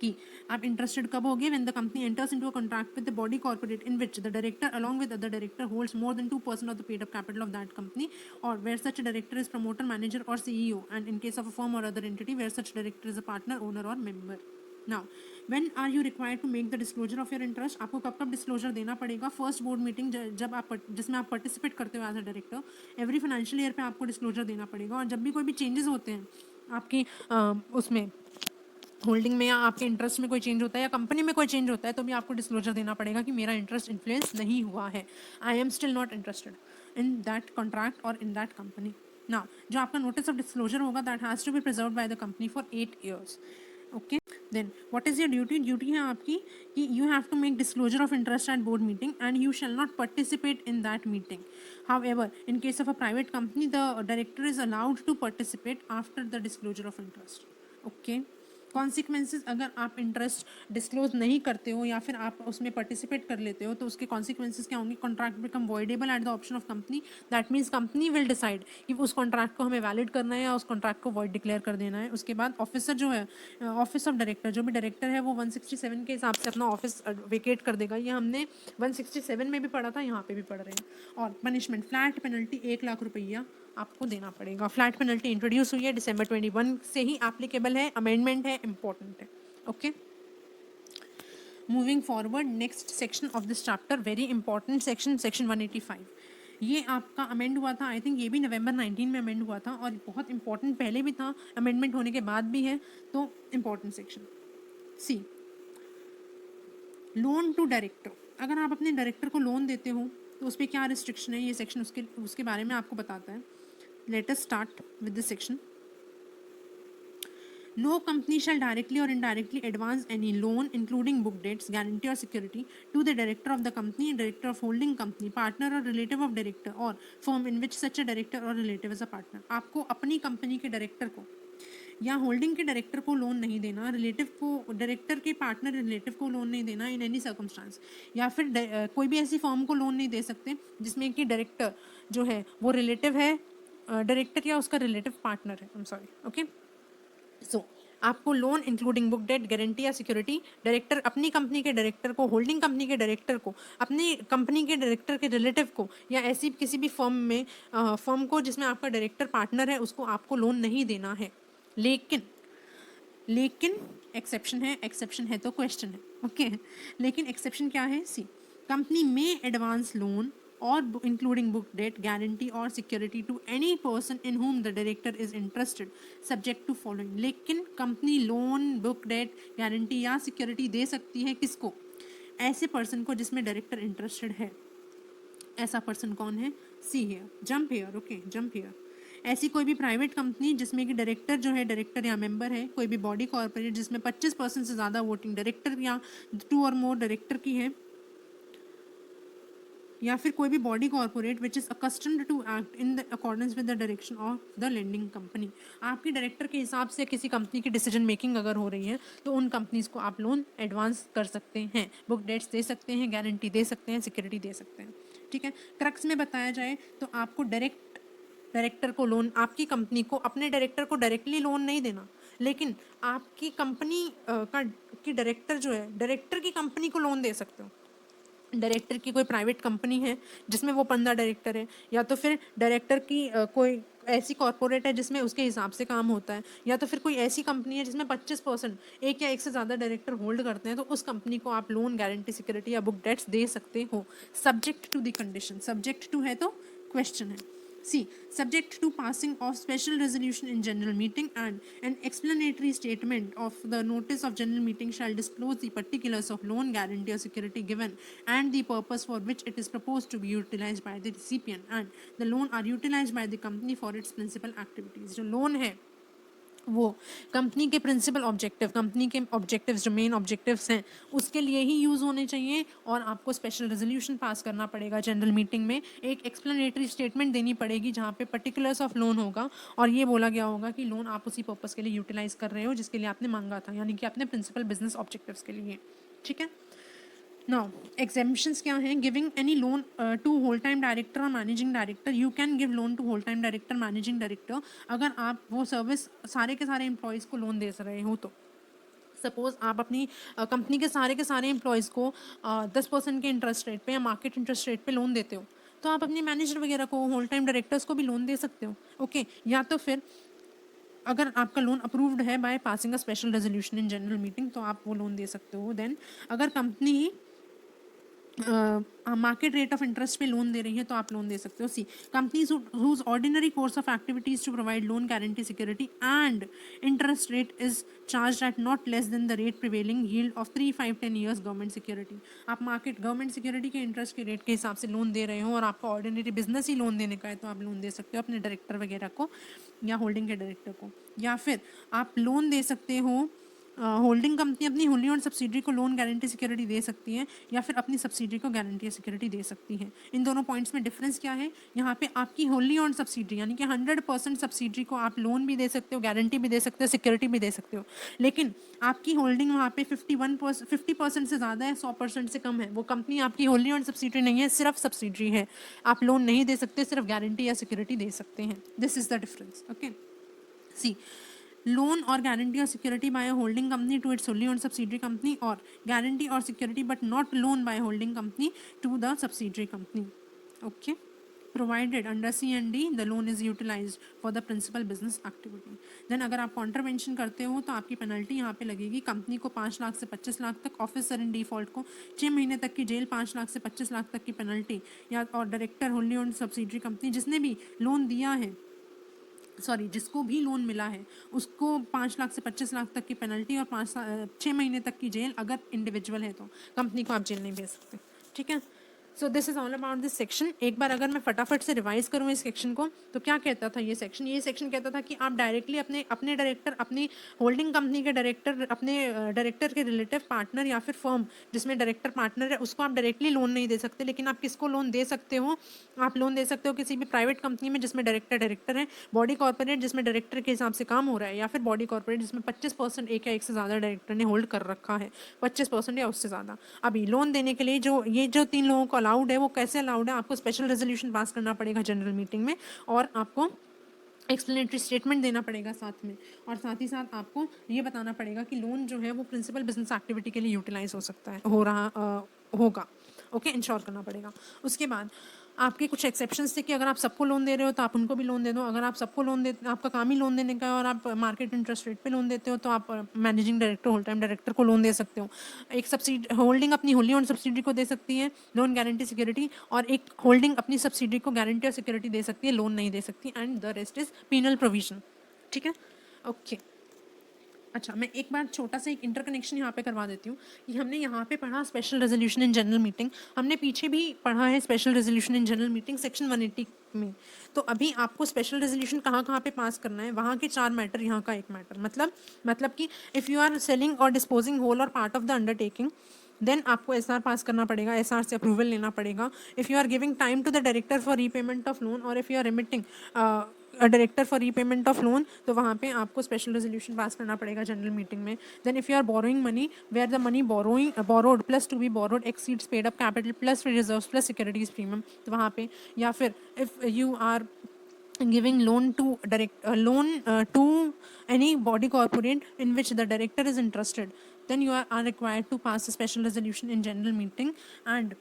कि आप इंटरेस्टेड कब होगे, when the company enters into a contract with the body corporate in which the director along with other director holds more than 2% of the paid up capital of that company, और where such director is promoter, manager और CEO, and in case of a firm और other entity where such director is a partner, owner और member. Now when are you required to make the disclosure of your interest. आपको कब कब disclosure देना पड़ेगा. First board meeting जब आप जिसमें आप पार्टिसिपेट करते हो as a director, every financial year पे आपको डिस्क्लोजर देना पड़ेगा. और जब भी कोई भी चेंजेस होते हैं आपकी उसमें होल्डिंग में या आपके इंटरेस्ट में कोई चेंज होता है या कंपनी में कोई चेंज होता है, तो भी आपको डिस्क्लोजर देना पड़ेगा कि मेरा इंटरेस्ट इन्फ्लुएंस नहीं हुआ है, I am still not interested in that contract और इन दैट कंपनी. ना जो आपका नोटिस ऑफ डिस्क्लोजर होगा that has to be preserved by the company for 8 years. ओके. Then what is your duty. Duty है आपकी कि you have to make disclosure of interest at board meeting and you shall not participate in that meeting. However in case of a private company the director is allowed to participate after the disclosure of interest. Okay. Consequences, अगर आप interest disclose नहीं करते हो या फिर आप उसमें participate कर लेते हो तो उसके कॉन्सिक्वेंसेज क्या होंगे. Contract become voidable eight the option of company. That means company will decide कि उस कॉन्ट्रैक्ट को हमें वैलिड करना है या उस कॉन्ट्रैक्ट को वॉइड डिक्लेयर कर देना है. उसके बाद ऑफिसर जो है, ऑफिस ऑफ डायरेक्टर, जो भी डायरेक्टर है वो 167 के हिसाब से अपना ऑफिस वेकेट कर देगा. ये हमने 167 में भी पढ़ा था, यहाँ पे भी पढ़ रहे हैं. और पनिशमेंट, फ्लैट पेनल्टी 1 लाख रुपया आपको देना पड़ेगा. फ्लैट पेनल्टी इंट्रोड्यूस हुई है December 21 से ही एप्लीकेबल है, अमेंडमेंट है, इंपॉर्टेंट है. Okay. Moving forward, next section of this chapter, very important section, section 185. ये आपका अमेंड हुआ था, आई थिंक ये भी November 19 में अमेंड हुआ था और बहुत इंपॉर्टेंट पहले भी था, अमेंडमेंट होने के बाद भी है, तो important section. See loan to director. अगर आप अपने डायरेक्टर को लोन देते हो तो उस पर क्या रिस्ट्रिक्शन है, ये सेक्शन उसके बारे में आपको बताता है. Let us start with this section. No company shall directly or indirectly advance any loan, including book debts, guarantee or security, to the director of the company, director of holding company, partner or relative of director, or firm in which such a director or relative is a partner. आपको अपनी company के director को या holding के director को loan नहीं देना, relative को, डायरेक्टर के पार्टनर रिलेटिव को लोन नहीं देना इन एनी सर्कमस्टांस, या फिर कोई भी ऐसी फर्म को लोन नहीं दे सकते जिसमें कि डायरेक्टर जो है वो रिलेटिव है, डायरेक्टर या उसका रिलेटिव पार्टनर है. I am sorry. Okay. So आपको loan including book debt, guarantee या सिक्योरिटी डायरेक्टर अपनी कंपनी के डायरेक्टर को, होल्डिंग कंपनी के डायरेक्टर को, अपनी कंपनी के डायरेक्टर के रिलेटिव को, या ऐसी किसी भी फर्म में फर्म को जिसमें आपका डायरेक्टर पार्टनर है उसको आपको लोन नहीं देना है। लेकिन लेकिन एक्सेप्शन है तो क्वेश्चन है, ओके। लेकिन एक्सेप्शन क्या है? सी, कंपनी में एडवांस लोन और इंक्लूडिंग बुक डेट, गारंटी और security to any person in whom the director is interested subject to following. लेकिन company loan, book debt, guarantee या सिक्योरिटी दे सकती है किसको? ऐसे पर्सन को जिसमें डायरेक्टर इंटरेस्टेड है। ऐसा पर्सन कौन है? See here, jump here, okay, jump here. ऐसी कोई भी प्राइवेट कंपनी जिसमें कि डायरेक्टर जो है, डायरेक्टर या मेंबर है, कोई भी बॉडी कॉर्पोरेट जिसमें 25% से ज़्यादा वोटिंग डायरेक्टर या 2 और मोर डायरेक्टर की है, या फिर कोई भी body corporate which is accustomed to act in the accordance with the direction of the lending company. आपकी डायरेक्टर के हिसाब से किसी कंपनी की डिसीजन मेकिंग अगर हो रही है तो उन कंपनीज़ को आप लोन एडवांस कर सकते हैं, बुक डेट्स दे सकते हैं, गारंटी दे सकते हैं, सिक्योरिटी दे सकते हैं, ठीक है। क्रक्स में बताया जाए तो आपको डायरेक्टर को लोन, आपकी कंपनी को अपने डायरेक्टर को डायरेक्टली लोन नहीं देना, लेकिन आपकी कंपनी की डायरेक्टर जो है, डायरेक्टर की कंपनी को लोन दे सकते हो। डायरेक्टर की कोई प्राइवेट कंपनी है जिसमें वो 15 डायरेक्टर है, या तो फिर डायरेक्टर की कोई ऐसी कॉर्पोरेट है जिसमें उसके हिसाब से काम होता है, या तो फिर कोई ऐसी कंपनी है जिसमें 25% एक या एक से ज़्यादा डायरेक्टर होल्ड करते हैं, तो उस कंपनी को आप लोन, गारंटी, सिक्योरिटी या बुक डेट्स दे सकते हो, subject to the condition. Subject to है तो क्वेश्चन है। C. Subject to passing of special resolution in general meeting, and an explanatory statement of the notice of general meeting shall disclose the particulars of loan, guarantee or security given and the purpose for which it is proposed to be utilized by the recipient, and the loan are utilized by the company for its principal activities। जो loan है वो company के principal objective, company के objectives जो main objectives हैं उसके लिए ही use होने चाहिए, और आपको स्पेशल रेजोल्यूशन पास करना पड़ेगा जनरल मीटिंग में, एक एक्सप्लेनेटरी स्टेटमेंट देनी पड़ेगी जहाँ पे पर्टिकुलर्स ऑफ लोन होगा और ये बोला गया होगा कि लोन आप उसी पर्पज़ के लिए यूटिलाइज कर रहे हो जिसके लिए आपने मांगा था, यानी कि अपने प्रिंसिपल बिजनेस ऑब्जेक्टिव्स के लिए, ठीक है। नाउ एग्जेम्पशंस क्या हैं? Giving any loan to whole time director और managing director. You can give loan to whole time director, managing director अगर आप वो सर्विस सारे के सारे एम्प्लॉयज़ को लोन दे रहे हो तो। सपोज आप अपनी कंपनी के सारे एम्प्लॉयज़ को 10% के इंटरेस्ट रेट पे या मार्केट इंटरेस्ट रेट पे लोन देते हो, तो आप अपने मैनेजर वगैरह को, होल टाइम डायरेक्टर्स को भी लोन दे सकते हो, ओके। या तो फिर अगर आपका लोन अप्रूव्ड है by passing a special resolution in general meeting तो आप वो लोन दे सकते हो। देन अगर company market rate of interest पे लोन दे रही है तो आप लोन दे सकते हो। See, companies whose ordinary course of activities to provide loan, guarantee, security and interest rate is charge at not less than the rate prevailing yield of 3, 5, 10 years government security. आप market government security के interest के rate के हिसाब से loan दे रहे हो और आपका ऑर्डिनरी बिजनेस ही लोन देने का है तो आप लोन दे सकते हो अपने डायरेक्टर वगैरह को या होल्डिंग के डायरेक्टर को। या फिर आप लोन दे सकते हो, होल्डिंग कंपनी अपनी होल्डिंग और सब्सिडरी को लोन, गारंटी, सिक्योरिटी दे सकती है, या फिर अपनी सब्सिडरी को गारंटी या सिक्योरिटी दे सकती है। इन दोनों पॉइंट्स में डिफरेंस क्या है? यहाँ पे आपकी होल्डी ऑन सब्सिडरी यानी कि 100% सब्सिडरी को आप लोन भी दे सकते हो, गारंटी भी दे सकते हो, सिक्योरिटी भी दे सकते हो, लेकिन आपकी होल्डिंग वहाँ पे 50% से ज़्यादा है, 100% से कम है, वो कंपनी आपकी होल्डी ऑन सब्सिडरी नहीं है, सिर्फ सब्सिडरी है, आप लोन नहीं दे सकते, सिर्फ गारंटी या सिक्योरिटी दे सकते हैं। This is the difference, okay. See, loan और गारंटी और security by holding company to its wholly owned subsidiary company, और गारंटी और security but not loan by holding company to the subsidiary company, okay. Provided under C&D the loan is utilized for the principal business activity. Then अगर आप contravention करते हो तो आपकी penalty यहाँ पे लगेगी, कंपनी को 5 लाख से 25 लाख तक, ऑफिसर इन डिफॉल्ट को 6 महीने तक की जेल, 5 लाख से 25 लाख तक की पेनल्टी, या और डायरेक्टर होल्डी ओन्ड सब्सिडरी कंपनी जिसने भी लोन दिया है, जिसको भी लोन मिला है उसको 5 लाख से 25 लाख तक की पेनल्टी और 6 महीने तक की जेल, अगर इंडिविजुअल है तो कंपनी को आप जेल नहीं भेज सकते, ठीक है। So this is all about this section. एक बार अगर मैं फटाफट से रिवाइज करूँ इस सेक्शन को तो क्या कहता था ये सेक्शन कहता था कि आप डायरेक्टली अपने डायरेक्टर, अपनी होल्डिंग कंपनी के डायरेक्टर, अपने डायरेक्टर के रिलेटिव पार्टनर या फिर फर्म जिसमें डायरेक्टर पार्टनर है उसको आप डायरेक्टली लोन नहीं दे सकते, लेकिन आप किसको लोन दे सकते हो? आप लोन दे सकते हो किसी भी प्राइवेट कंपनी में जिसमें डायरेक्टर है, बॉडी कॉर्पोरेट जिसमें डायरेक्टर के हिसाब से काम हो रहा है, या फिर बॉडी कॉर्पोरेट जिसमें 25% एक या एक से ज़्यादा डायरेक्टर ने होल्ड कर रखा है, 25% या उससे ज़्यादा। अभी लोन देने के लिए जो 3 लोगों को अलाउड है वो कैसे अलाउड है? आपको स्पेशल रेजोल्यूशन पास करना पड़ेगा जनरल मीटिंग में, और आपको एक्सप्लेनेटरी स्टेटमेंट देना पड़ेगा साथ में, और साथ ही साथ आपको ये बताना पड़ेगा कि लोन जो है वो प्रिंसिपल बिजनेस एक्टिविटी के लिए यूटिलाइज हो सकता है, होगा। ओके, इंश्योर करना पड़ेगा। उसके बाद आपके कुछ एक्सेप्शंस थे कि अगर आप सबको लोन दे रहे हो तो आप उनको भी लोन दे दो। अगर आप सबको लोन दे, आपका काम ही लोन देने का है और आप मार्केट इंटरेस्ट रेट पे लोन देते हो तो आप managing director, whole time director को लोन दे सकते हो। एक सब्सिडी होल्डिंग अपनी होली ओन सब्सिडी को दे सकती है लोन गारंटी सिक्योरिटी, और एक होल्डिंग अपनी सब्सिडी को गारंटी और सिक्योरिटी दे सकती है, लोन नहीं दे सकती। And the rest is penal provision. ठीक है, ओके। अच्छा, मैं एक बार छोटा सा एक इंटरकनेक्शन यहाँ पे करवा देती हूँ कि हमने यहाँ पे पढ़ा special resolution in general meeting, हमने पीछे भी पढ़ा है special resolution in general meeting section 180 में। तो अभी आपको स्पेशल रेजोल्यूशन कहाँ कहाँ पे पास करना है, वहाँ के 4 मैटर, यहाँ का 1 मैटर। मतलब कि इफ़ यू आर सेलिंग और डिस्पोजिंग होल और part of the undertaking, then आपको एसआर पास करना पड़ेगा, एसआर से अप्रूवल लेना पड़ेगा। If you are giving time to the director for repayment of loan, और if you are remitting director for repayment of loan, तो वहाँ पे आपको स्पेशल रेजोल्यूशन पास करना पड़ेगा जनरल मीटिंग में। Then if you are borrowing money where the money borrowed plus to be borrowed exceeds paid up capital plus free reserves plus securities premium, तो वहाँ पे, या फिर if you are giving loan to any body corporate in which the director is interested, then you are required to pass a special resolution in general meeting, and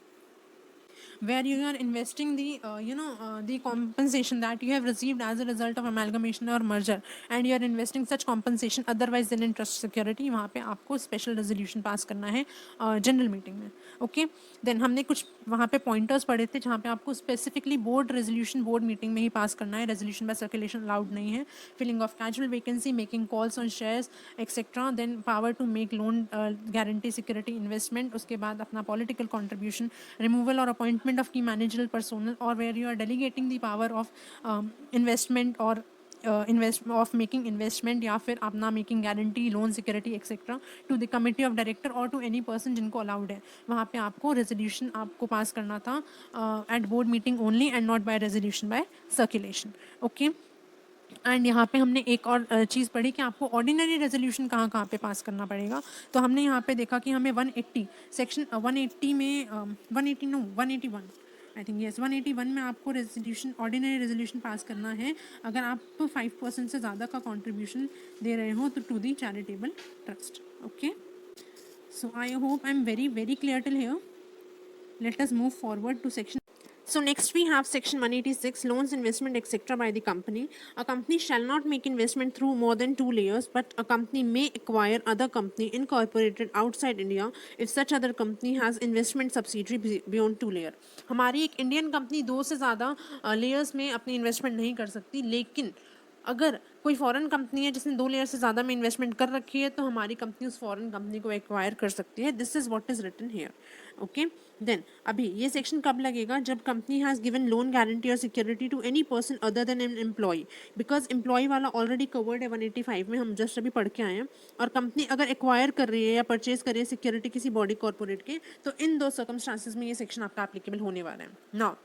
where you are investing the compensation that you have received as a result of amalgamation or merger, and you are investing such compensation otherwise than in trust security, वहाँ पे आपको special resolution पास करना है general meeting में। Okay, then हमने कुछ वहाँ पे पॉइंटर्स पढ़े थे जहाँ पे आपको specifically board resolution board meeting में ही पास करना है, रेजोल्यूशन बाय सर्कुलेशन अलाउड नहीं है। Filling of casual vacancy, making calls on shares etcetera, then power to make loan guarantee security investment, उसके बाद अपना पॉलिटिकल कॉन्ट्रीब्यूशन, रिमूवल और appointment of key managerial personnel, और where you are delegating the power of investment और of making investment, या फिर अपना making guarantee loan security etcetera to the committee of director और टू एनी पर्सन जिनको allowed है। वहाँ पे आपको रेजोल्यूशन आपको पास करना था at board meeting only and not by resolution by circulation. Okay, and यहाँ पे हमने एक और चीज़ पढ़ी कि आपको ऑर्डिनरी रेजोल्यूशन कहाँ कहाँ पे पास करना पड़ेगा। तो हमने यहाँ पे देखा कि हमें 180 सेक्शन 180 में 180 नो 181 आई थिंक यस 181 में आपको रेजोल्यूशन ऑर्डिनरी रेजोल्यूशन पास करना है अगर आप 5% से ज़्यादा का कंट्रीब्यूशन दे रहे हो तो to the charitable trust. Okay, so I hope I am very very clear till here. Let us move forward to section. So next we have section 186, loans, investment, etc. by the company. A company shall not make investment through more than 2 layers, but a company may acquire other company incorporated outside India if such other company has investment subsidiary beyond 2 layer. हमारी एक Indian company 2 से ज़्यादा layers में अपनी investment नहीं कर सकती, लेकिन अगर कोई फॉरेन कंपनी है जिसने 2 लेयर से ज़्यादा में इन्वेस्टमेंट कर रखी है तो हमारी कंपनी उस फॉरेन कंपनी को एक्वायर कर सकती है। This is what is written here. Okay, then अभी ये सेक्शन कब लगेगा, जब company has given loan guarantee और security to any person other than an employee, because employee वाला ऑलरेडी कवर्ड है 185 में, हम जस्ट अभी पढ़ के आए हैं। और कंपनी अगर एक्वायर कर रही है या परचेज कर रही है सिक्योरिटी किसी बॉडी कॉर्पोरेट के, तो इन 2 सर्कमस्टांसिस में ये सेक्शन आपका एप्लीकेबल होने वाला है। नाउ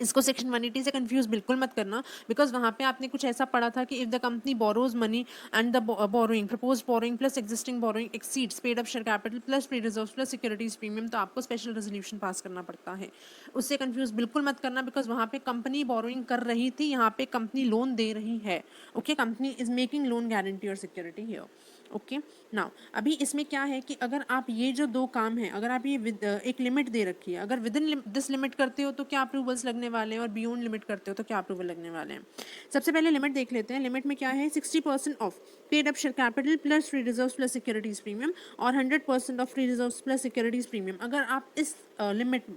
इसको सेक्शन 180 से कंफ्यूज बिल्कुल मत करना, बिकॉज वहाँ पे आपने कुछ ऐसा पढ़ा था कि if the company borrows money and the borrowing propose borrowing plus existing borrowing exceeds paid up share capital plus free reserves plus securities premium, तो आपको स्पेशल रेजोल्यूशन पास करना पड़ता है। उससे कंफ्यूज बिल्कुल मत करना, बिकॉज वहाँ पे कंपनी बोरोइंग कर रही थी, यहाँ पे कंपनी लोन दे रही है। Okay, company is making loan guarantee और सिक्योरिटी हियर। ओके, नाउ अभी इसमें क्या है कि अगर आप ये जो 2 काम है, अगर आप ये एक लिमिट दे रखी है, अगर विद इन दिस लिमिट करते हो तो क्या अप्रूवल्स लगने वाले हैं, और बियॉन्ड लिमिट करते हो तो क्या अप्रूवल लगने वाले हैं। सबसे पहले लिमिट देख लेते हैं। लिमिट में क्या है, 60% of paid up share capital plus free reserves plus securities premium, और 100% of free reserves plus securities premium. अगर आप इस लिमिट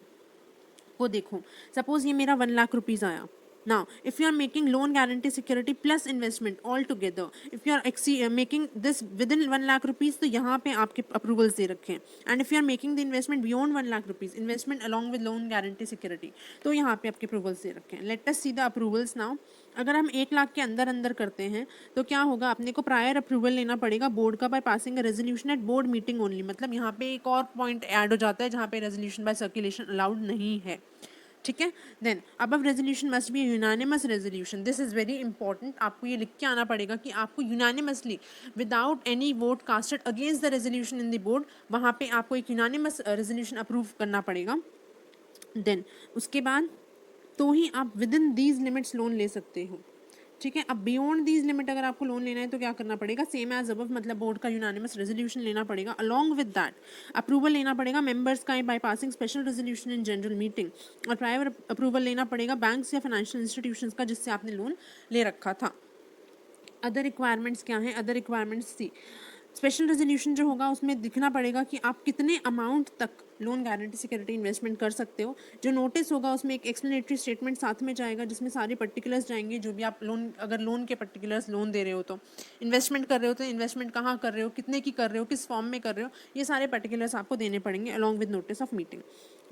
को देखो, सपोज ये मेरा 1 लाख रुपीज़ आया। Now, if you are making loan guarantee security plus investment all together, if you are making this within 1 lakh rupees, तो यहाँ पे आपके approvals दे रखे हैं। And if you are making the investment beyond 1 lakh rupees, investment along with loan guarantee security, तो यहाँ पे आपके approvals दे रखे हैं। Let us see the approvals now. अगर हम 1 लाख के अंदर अंदर करते हैं तो क्या होगा, अपने को प्रायर अप्रूवल लेना पड़ेगा बोर्ड का by passing a resolution at board meeting only. मतलब यहाँ पे एक और पॉइंट ऐड हो जाता है जहाँ पे रेजोल्यूशन बाय सर्कुलेशन अलाउड नहीं है। ठीक है, then above resolution must be unanimous resolution. This is very important, आपको ये लिख के आना पड़ेगा कि आपको unanimously without any vote casted against the resolution in the board, वहाँ पे आपको एक यूनानिमस रेजोल्यूशन अप्रूव करना पड़ेगा। देन उसके बाद तो ही आप with in these limits loan ले सकते हो। ठीक है। अब बियॉन्ड दीज लिमिट अगर आपको लोन लेना है तो क्या करना पड़ेगा, सेम एज अबव, मतलब बोर्ड का यूनानिमस रेजोल्यूशन लेना पड़ेगा। अलॉन्ग विद दैट अप्रूवल लेना पड़ेगा मेंबर्स का by passing special resolution in general meeting, और प्रायर अप्रूवल लेना पड़ेगा बैंक्स या फाइनेंशियल इंस्टीट्यूशंस का जिससे आपने लोन ले रखा था। अदर रिक्वायरमेंट्स क्या हैं, अदर रिक्वायरमेंट्स थी, स्पेशल रेजोल्यूशन जो होगा उसमें दिखना पड़ेगा कि आप कितने अमाउंट तक लोन गारंटी सिक्योरिटी इन्वेस्टमेंट कर सकते हो। जो नोटिस होगा उसमें एक एक्सप्लेनेटरी स्टेटमेंट साथ में जाएगा जिसमें सारे पर्टिकुलर्स जाएंगे, जो भी आप लोन, अगर लोन के पर्टिकुलर्स, लोन दे रहे हो तो इन्वेस्टमेंट कर रहे हो तो इन्वेस्टमेंट कहाँ कर रहे हो, कितने की कर रहे हो, किस फॉर्म में कर रहे हो, ये सारे पर्टिकुलर्स आपको देने पड़ेंगे along with notice of meeting.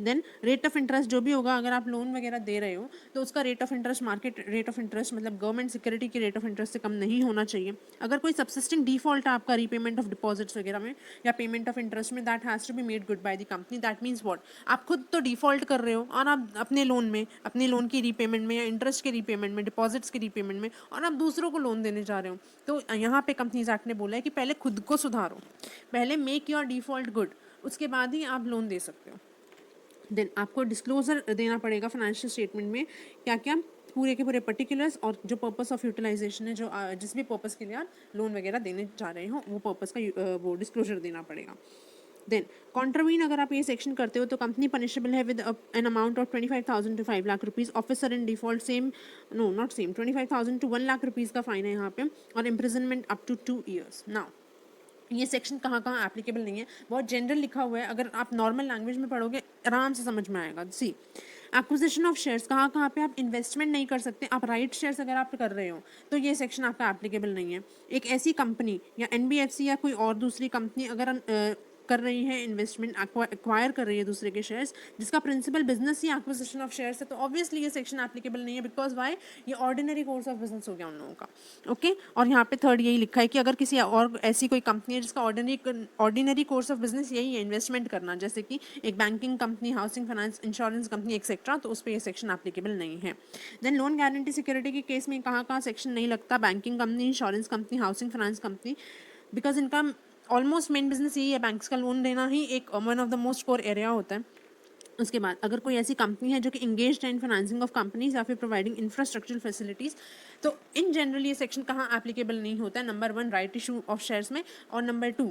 Then rate of interest जो भी होगा, अगर आप लोन वगैरह दे रहे हो तो उसका rate of interest market rate of interest, मतलब गवर्नमेंट सिक्योरिटी की रेट ऑफ इंटरेस्ट से कम नहीं होना चाहिए। अगर कोई सबसिस्टिंग डिफॉल्ट है आपका रीपेमेंट ऑफ डिपॉजिट्स वगैरह में या पेमेंट ऑफ इंटरेस्ट में, that has to be made good by the company. That means what, आप खुद तो डिफॉल्ट कर रहे हो और आप अपने लोन में, अपने लोन की रीपेमेंट में या इंटरेस्ट के रीपेमेंट में, डिपॉजिट्स के रीपेमेंट में, और आप दूसरों को लोन देने जा रहे हो। तो यहाँ पे कंपनीज एक्ट ने बोला है कि पहले खुद को सुधारो, पहले मेक योर डिफॉल्ट गुड, उसके बाद ही आप लोन दे सकते हो। देन आपको डिस्क्लोजर देना पड़ेगा फाइनेंशियल स्टेटमेंट में क्या क्या, पूरे के पूरे पर्टिकुलर्स, और जो पर्पस ऑफ यूटिलाइजेशन है, जो जिस भी पर्पस के लिए आप लोन वगैरह देने जा रहे हो वो पर्पस का वो डिस्क्लोजर देना पड़ेगा। देन कॉन्ट्रावीन अगर आप ये सेक्शन करते हो तो कंपनी पनिशेबल है with an amount of 25,000 to 5 lakh rupees, officer in default same, no not same, 25,000 to 1 lakh rupees का फाइन है यहाँ पे, और imprisonment up to 2 years। Now ये सेक्शन कहाँ कहाँ एप्लीकेबल नहीं है, बहुत जनरल लिखा हुआ है, अगर आप नॉर्मल लैंग्वेज में पढ़ोगे आराम से समझ में आएगा। सी एक्विजिशन ऑफ शेयर्स, कहाँ कहाँ पे आप इन्वेस्टमेंट नहीं कर सकते, आप राइट शेयर्स अगर आप कर रहे हो तो ये सेक्शन आपका एप्लीकेबल नहीं है। एक ऐसी कंपनी या एनबीएफसी या कोई और दूसरी कंपनी अगर कर रही है इन्वेस्टमेंट, एक्वायर कर रही है दूसरे के शेयर्स, जिसका प्रिंसिपल बिजनेस ही एक्विजिशन ऑफ शेयर्स है, तो ऑब्वियसली ये सेक्शन एप्लीकेबल नहीं है, बिकॉज वाई, ये ऑर्डिनरी कोर्स ऑफ बिजनेस हो गया उन लोगों का। ओके और यहाँ पे थर्ड यही लिखा है कि अगर किसी और ऐसी कोई कंपनी है जिसका ऑर्डिनरी कोर्स ऑफ बिजनेस यही है इन्वेस्टमेंट करना, जैसे कि एक banking company, housing finance, insurance company etcetera, तो उस पर ये सेक्शन एप्लीकेबल नहीं है। देन लोन गारंटी सिक्योरिटी के केस में कहाँ कहाँ सेक्शन नहीं लगता, banking company, insurance company, housing finance company, because इनका ऑलमोस्ट मेन बिजनेस यही है, बैंक्स का लोन देना ही एक one of the most core area होता है। उसके बाद अगर कोई ऐसी कंपनी है जो कि इंगेज्ड है इन फाइनेंसिंग ऑफ कंपनीज या फिर प्रोवाइडिंग इंफ्रास्ट्रक्चरल फैसिलिटीज़, तो इन जनरल ये सेक्शन कहाँ एप्लीकेबल नहीं होता है, number 1 right issue of shares में, और नंबर 2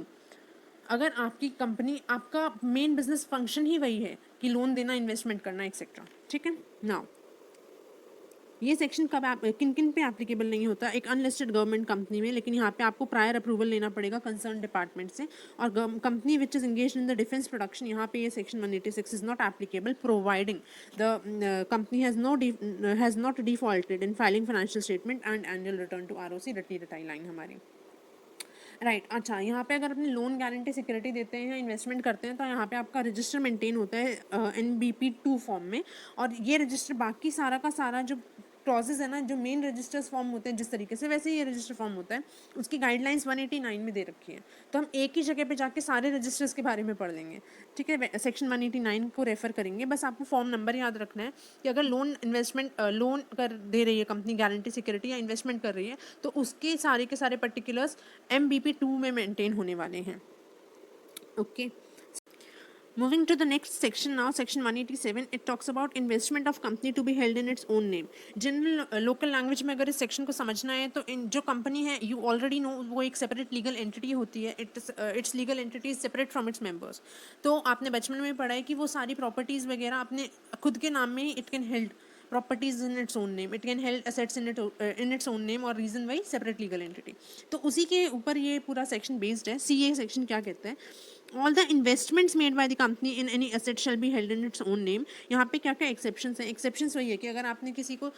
अगर आपकी कंपनी, आपका मेन बिजनेस फंक्शन ही वही है कि लोन देना, इन्वेस्टमेंट करना एक्सेट्रा। ठीक है। नाउ ये सेक्शन कब किन किन पे एप्लीकेबल नहीं होता, एक अनलिस्टेड गवर्नमेंट कंपनी में, लेकिन यहाँ पे आपको प्रायर अप्रूवल लेना पड़ेगा कंसर्न डिपार्टमेंट से, और company which is engaged in the defence production, यहाँ पे ये section 186 is not applicable providing the company has not defaulted in filing financial statement and annual return to ROC, रटी रटाई line हमारी। राइट अच्छा, यहाँ पे अगर अपने लोन गारंटी सिक्योरिटी देते हैं या इन्वेस्टमेंट करते हैं तो यहाँ पे आपका रजिस्टर मेंटेन होता है NBP2 फॉर्म में, और ये रजिस्टर बाकी सारा का सारा जो क्लॉजेज है ना, जो मेन रजिस्टर्स फॉर्म होते हैं जिस तरीके से, वैसे ही ये रजिस्टर फॉर्म होता है, उसकी गाइडलाइंस 189 में दे रखी है, तो हम एक ही जगह पे जाके सारे रजिस्टर्स के बारे में पढ़ लेंगे। ठीक है, सेक्शन 189 को रेफर करेंगे, बस आपको फॉर्म नंबर याद रखना है कि अगर लोन कर दे रही है कंपनी गारंटी सिक्योरिटी या इन्वेस्टमेंट कर रही है तो उसके सारे के सारे पर्टिकुलर्स MBP2 में मेंटेन होने वाले हैं। Okay Moving to the next section now, section 187, it talks about investment of company to be held in its own name. General local language में अगर इस section को समझना है तो जो company है, you already know, वो एक separate legal entity होती है, its legal entity is separate from its members. तो आपने बचपन में पढ़ा है कि वो सारी properties वगैरह अपने खुद के नाम में it can held properties in its own name, it can held assets in its own name, और reason why separate legal entity। तो उसी के ऊपर ये पूरा section based है। CA section क्या कहता है, all the investments made by the company in any asset shall be held in its own name। यहाँ पे क्या क्या exceptions हैं, exceptions वही है कि अगर आपने किसी को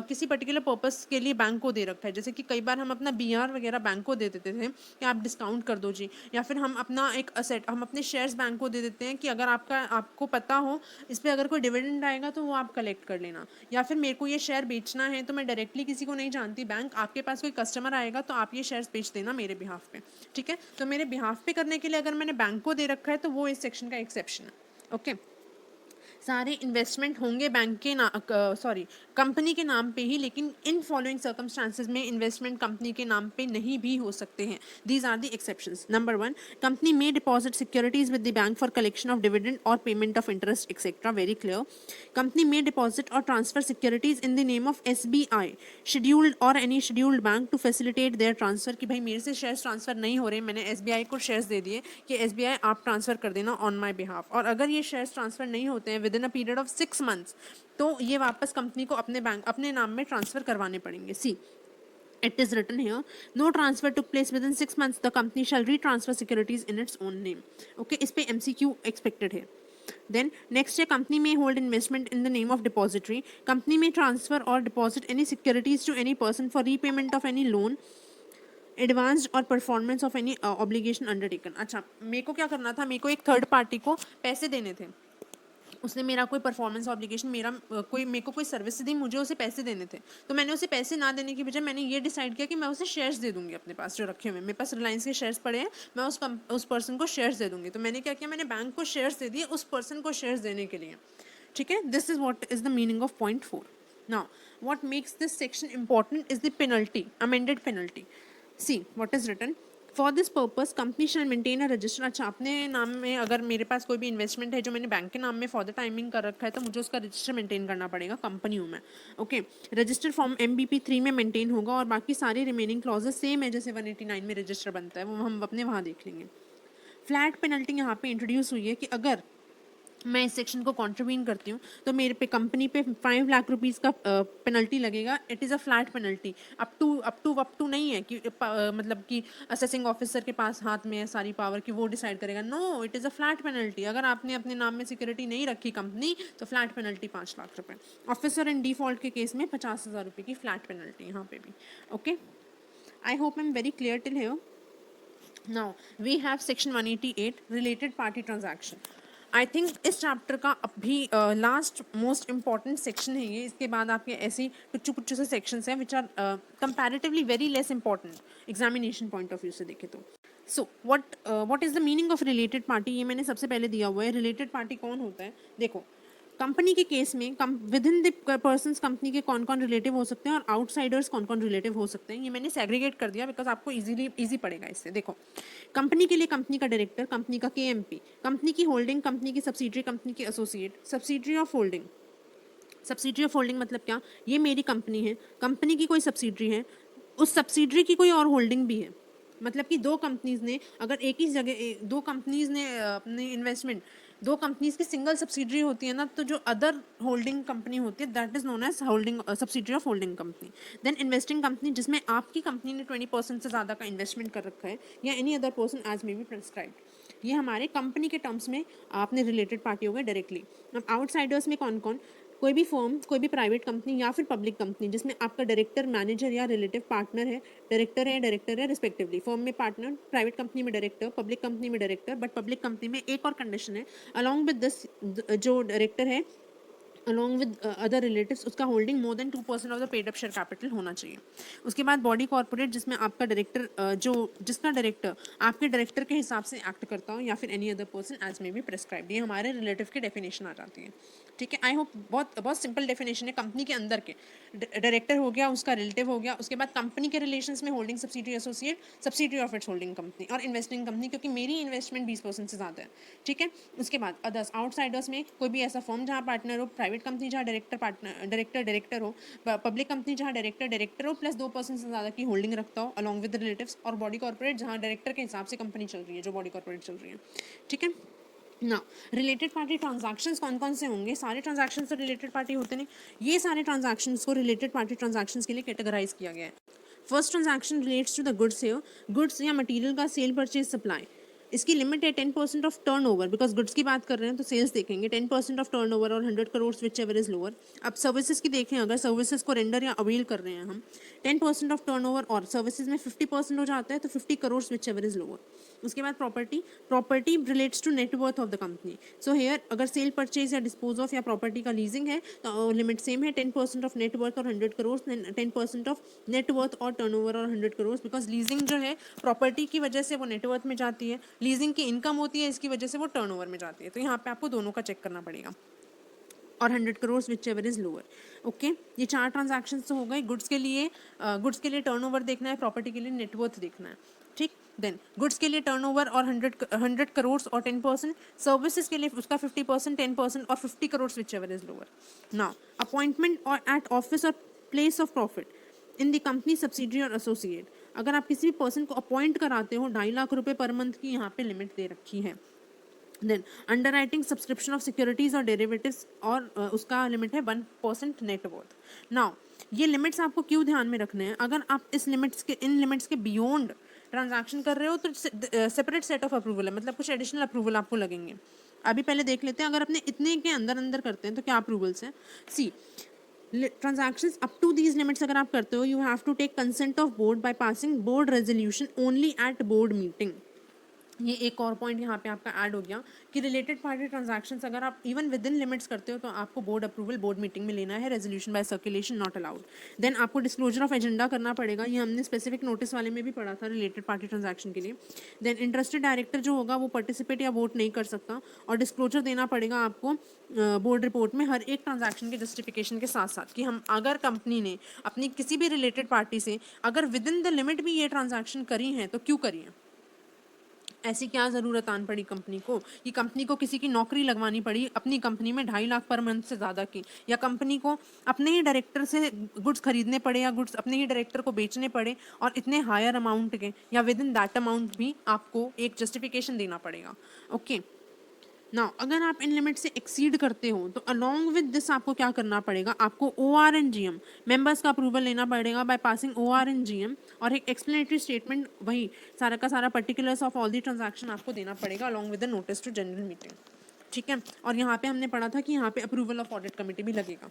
किसी पर्टिकुलर पर्पस के लिए बैंक को दे रखा है, जैसे कि कई बार हम अपना BR वगैरह बैंक को दे देते थे कि आप डिस्काउंट कर दो जी, या फिर हम अपना एक असेट, हम अपने शेयर्स बैंक को दे देते हैं कि अगर आपको पता हो इस पर अगर कोई डिविडेंड आएगा तो वो आप कलेक्ट कर लेना, या फिर मेरे को ये शेयर बेचना है तो मैं डायरेक्टली किसी को नहीं जानती बैंक, आपके पास कोई कस्टमर आएगा तो आप ये शेयर्स बेच देना मेरे बिहाफ पे। ठीक है, तो मेरे बिहाफ पे करने के लिए अगर मैंने बैंक को दे रखा है तो वो इस सेक्शन का एक्सेप्शन है। ओके सारे इन्वेस्टमेंट होंगे बैंक के कंपनी के नाम पे ही, लेकिन इन फॉलोइंग सर्कमस्टांसेस में इन्वेस्टमेंट कंपनी के नाम पे नहीं भी हो सकते हैं. These are the exceptions. Number 1, company में deposit securities with the bank for collection of dividend और payment of interest etcetera. Very clear. Company में डिपॉजिट और transfer securities in the name of SBI scheduled और any scheduled bank to facilitate their transfer. कि भाई मेरे से shares transfer नहीं हो रहे, मैंने SBI को शेयर्स दे दिए कि SBI आप ट्रांसफर कर देना ऑन माई बिहाफ. और अगर ये शेयर्स ट्रांसफर नहीं होते हैं with in a period of 6 months, तो ये वापस कंपनी को अपने नाम में ट्रांसफर करवाने पड़ेंगे. सी, it is written here, no transfer took place within 6 months, the company shall retransfer securities in its own name. Okay, इस पे MCQ expected है. Then next है, company may hold investment in the name of depository. company may transfer or deposit any securities to any person for repayment of any loan, advanced और performance of any obligation undertaken. अच्छा, मेरे को क्या करना था, मेरे को एक थर्ड पार्टी को पैसे देने थे. उसने मेरा कोई परफॉर्मेंस ऑब्लिगेशन, मेरे को कोई सर्विस दी, मुझे उसे पैसे देने थे. तो मैंने उसे पैसे ना देने की बजाय मैंने ये डिसाइड किया कि मैं उसे शेयर्स दे दूंगी अपने पास जो रखे हुए. मेरे पास रिलायंस के शेयर्स पड़े हैं, मैं उस पर्सन को शेयर्स दे दूंगी. तो मैंने क्या किया, मैंने बैंक को शेयर्स दे दिए उस पर्सन को शेयर्स देने के लिए. ठीक है, this is what is the meaning of point 4. Now what makes this section important is the penalty, amended penalty. See what is written, for this purpose company shall maintain a register. अच्छा, अपने नाम में अगर मेरे पास कोई भी investment है जो मैंने बैंक के नाम में फॉर द टाइमिंग कर रखा है, तो मुझे उसका रजिस्टर मेंटेन करना पड़ेगा कंपनी हूँ मैं. ओके, रजिस्टर फॉर्म MBP3 में मेंटेन होगा और बाकी सारे रिमेनिंग क्लॉजेस सेम है जैसे 189 में रजिस्टर बनता है, वो हम अपने वहाँ देख लेंगे. फ्लैट पेनल्टी यहाँ पे इंट्रोड्यूस हुई है कि अगर मैं इस सेक्शन को कॉन्ट्रीब्यून करती हूँ तो मेरे पे कंपनी पे 5 लाख रुपीज़ का पेनल्टी लगेगा. It is a flat penalty. Up to नहीं है कि मतलब कि असेसिंग ऑफिसर के पास हाथ में है सारी पावर कि वो डिसाइड करेगा. No, it is a flat penalty. अगर आपने अपने नाम में सिक्योरिटी नहीं रखी कंपनी, तो फ्लैट पेनल्टी 5 लाख रुपए. ऑफिसर इन डिफॉल्ट के केस में 50,000 रुपये की फ्लैट पेनल्टी यहाँ पे भी. Okay, I hope I am very clear till here. Now we have section 188 related party transaction. I think इस चैप्टर का अभी लास्ट मोस्ट इम्पॉर्टेंट सेक्शन है ये. इसके बाद आपके ऐसे कुछ कुछ से सेक्शंस हैं which are comparatively very less important examination point of view से देखें तो. So what is the meaning of related party, ये मैंने सबसे पहले दिया हुआ है. रिलेटेड पार्टी कौन होता है, देखो कंपनी के केस में with in the persons company के कौन कौन रिलेटिव हो सकते हैं और आउटसाइडर्स कौन कौन रिलेटिव हो सकते हैं, ये मैंने सेग्रीगेट कर दिया बिकॉज आपको इजी पड़ेगा इससे. देखो, कंपनी के लिए कंपनी का डायरेक्टर, कंपनी का KMP, कंपनी की होल्डिंग, कंपनी की सब्सिडरी, कंपनी की associate, subsidiary of holding. Subsidiary of holding मतलब क्या, ये मेरी कंपनी है, कंपनी की कोई सब्सिडरी है, उस सब्सिडरी की कोई और होल्डिंग भी है. मतलब कि दो कंपनीज ने अगर एक ही जगह दो कंपनीज ने अपनी इन्वेस्टमेंट, दो कंपनीज की सिंगल सब्सिडरी होती है ना, तो जो अदर होल्डिंग कंपनी होती है that is known as holding subsidiary of holding company. Then investing company, जिसमें आपकी कंपनी ने 20% से ज़्यादा का इन्वेस्टमेंट कर रखा है या any other person as may be prescribed. ये हमारे कंपनी के टर्म्स में आपने रिलेटेड पार्टी हो गए डायरेक्टली. अब आउटसाइडर्स में कौन कौन, कोई भी फर्म, कोई भी प्राइवेट कंपनी या फिर पब्लिक कंपनी जिसमें आपका डायरेक्टर, मैनेजर या रिलेटिव पार्टनर है, डायरेक्टर है रिस्पेक्टिवली. फर्म में पार्टनर, प्राइवेट कंपनी में डायरेक्टर, पब्लिक कंपनी में डायरेक्टर. बट पब्लिक कंपनी में एक और कंडीशन है, अलॉन्ग विद दिस जो डायरेक्टर है along with other relatives, उसका holding more than 2% of the paid up share capital होना चाहिए. उसके बाद बॉडी कॉर्पोरेट, जिसमें आपका डायरेक्टर जिसका डायरेक्टर आपके डायरेक्टर के हिसाब से एक्ट करता हो या फिर any other person as may be prescribed. ये हमारे रिलेटिव की डेफिनेशन आ जाती है. ठीक है, आई होप बहुत बहुत सिंपल डेफिनेशन है. कंपनी के अंदर के डायरेक्टर हो गया, उसका रिलेटिव हो गया. उसके बाद कंपनी के रिलेशंस में holding subsidiary associate, subsidiary of its holding company और इन्वेस्टिंग कंपनी, क्योंकि मेरी इन्वेस्टमेंट 20% से ज़्यादा है. ठीक है, उसके बाद अदर्स, आउटसाइडर्स में कोई भी ऐसा फर्म जहाँ पार्टनर हो, प्राइवेट कंपनी जहाँ डायरेक्टर हो, पब्लिक कंपनी जहाँ डायरेक्टर हो प्लस 2% से ज़्यादा की होल्डिंग रखता हो अलॉन्ग विद रिलेटिव्स, और बॉडी कॉर्पोरेट जहाँ डायरेक्टर के हिसाब से कंपनी चल रही है, जो बॉडी कॉर्पोरेट चल रही है. ठीक है ना. रिलेटेड पार्टी ट्रांजैक्शंस कौन कौन से होंगे, सारे ट्रांजैक्शंस तो रिलेटेड पार्टी होते नहीं. ये सारे ट्रांजैक्शंस को रिलेटेड पार्टी ट्रांजैक्शंस के लिए कैटेगराइज किया गया है. First transaction relates to the goods है, गुड्स या मटेरियल का सेल, परचेज, सप्लाई. इसकी लिमिट है 10% ऑफ टर्नओवर, बिकॉज गुड्स की बात कर रहे हैं तो सेल्स देखेंगे. 10% ऑफ टर्नओवर और 100 crore whichever is lower. अब सर्विसेज की देखें, अगर सर्विसेज को रेंडर या अवेल कर रहे हैं हम, 10% ऑफ टर्नओवर और सर्विसेज में 50% हो जाता है तो 50 crore whichever is lower. उसके बाद property relates to net worth of the company. So here अगर सेल, परचेज या डिस्पोज ऑफ या प्रॉपर्टी का लीजिंग है तो लिमिट सेम है, 10% ऑफ नेट वर्थ और 100 करोड़, 10% ऑफ नेट वर्थ और टर्नओवर और 100 करोड़. बिकॉज लीजिंग जो है प्रॉपर्टी की वजह से वो नेट वर्थ में जाती है, लीजिंग की इनकम होती है इसकी वजह से वो टर्नओवर में जाती है. तो यहाँ पे आपको दोनों का चेक करना पड़ेगा. और 100 crore whichever is lower. Okay, ये 4 ट्रांजैक्शन तो हो गए। गुड्स के लिए टर्नओवर देखना है, प्रॉपर्टी के लिए नेटवर्थ देखना है, ठीक। देन गुड्स के लिए टर्नओवर और 100 करोड़ और 10%, सर्विसेज के लिए उसका 50%, 10% और 50 crore whichever is lower. Now appointment और एट ऑफिस और place of profit in the company subsidiary और एसोसिएट, अगर आप किसी भी पर्सन को अपॉइंट कराते हो 2.5 लाख रुपए पर मंथ की यहाँ पे लिमिट दे रखी है। Then underwriting subscription of securities और डेरिवेटिव्स और उसका लिमिट है 1% नेटवर्थ। नाउ ये लिमिट्स आपको क्यों ध्यान में रखने हैं, अगर आप इन लिमिट्स के बियॉन्ड ट्रांजैक्शन कर रहे हो तो सेपरेट सेट ऑफ अप्रूवल है, मतलब कुछ एडिशनल अप्रूवल आपको लगेंगे। अभी पहले देख लेते हैं, अगर अपने इतने के अंदर अंदर करते हैं तो क्या अप्रूवल्स हैं। सी, transactions up to these limits अगर आप करते हो, you have to take consent of board by passing board resolution only at board meeting। ये एक और पॉइंट यहाँ पे आपका ऐड हो गया कि रिलेटेड पार्टी ट्रांजैक्शंस अगर आप इवन विद इन लिमिट्स करते हो तो आपको बोर्ड अप्रूवल बोर्ड मीटिंग में लेना है, resolution by circulation not allowed. Then आपको डिस्क्लोजर ऑफ एजेंडा करना पड़ेगा, ये हमने स्पेसिफिक नोटिस वाले में भी पढ़ा था रिलेटेड पार्टी ट्रांजैक्शन के लिए। देन इंटरेस्टेड डायरेक्टर जो होगा वो पार्टिसिपेट या वोट नहीं कर सकता, और डिस्क्लोजर देना पड़ेगा आपको बोर्ड रिपोर्ट में हर एक ट्रांजैक्शन के जस्टिफिकेशन के साथ साथ कि हम अगर कंपनी ने अपनी किसी भी रिलेटेड पार्टी से अगर विद इन द लिमिट भी ये ट्रांजैक्शन करी हैं तो क्यों करी हैं, ऐसी क्या ज़रूरत आन पड़ी कंपनी को, कि कंपनी को किसी की नौकरी लगवानी पड़ी अपनी कंपनी में 2.5 लाख पर मंथ से ज़्यादा की, या कंपनी को अपने ही डायरेक्टर से गुड्स खरीदने पड़े या गुड्स अपने ही डायरेक्टर को बेचने पड़े और इतने हायर अमाउंट के, या विद इन दैट अमाउंट भी आपको एक जस्टिफिकेशन देना पड़ेगा। ओके, नाउ अगर आप इन लिमिट से एक्सीड करते हो तो अलॉन्ग विद दिस आपको क्या करना पड़ेगा, आपको ORNGM मेंबर्स का अप्रूवल लेना पड़ेगा बाय पासिंग ORNGM, और एक एक्सप्लेनेटरी स्टेटमेंट वही सारा का सारा particulars of all the transaction आपको देना पड़ेगा along with the notice to general meeting, ठीक है। और यहाँ पे हमने पढ़ा था कि यहाँ पे अप्रूवल ऑफ ऑडिट कमेटी भी लगेगा।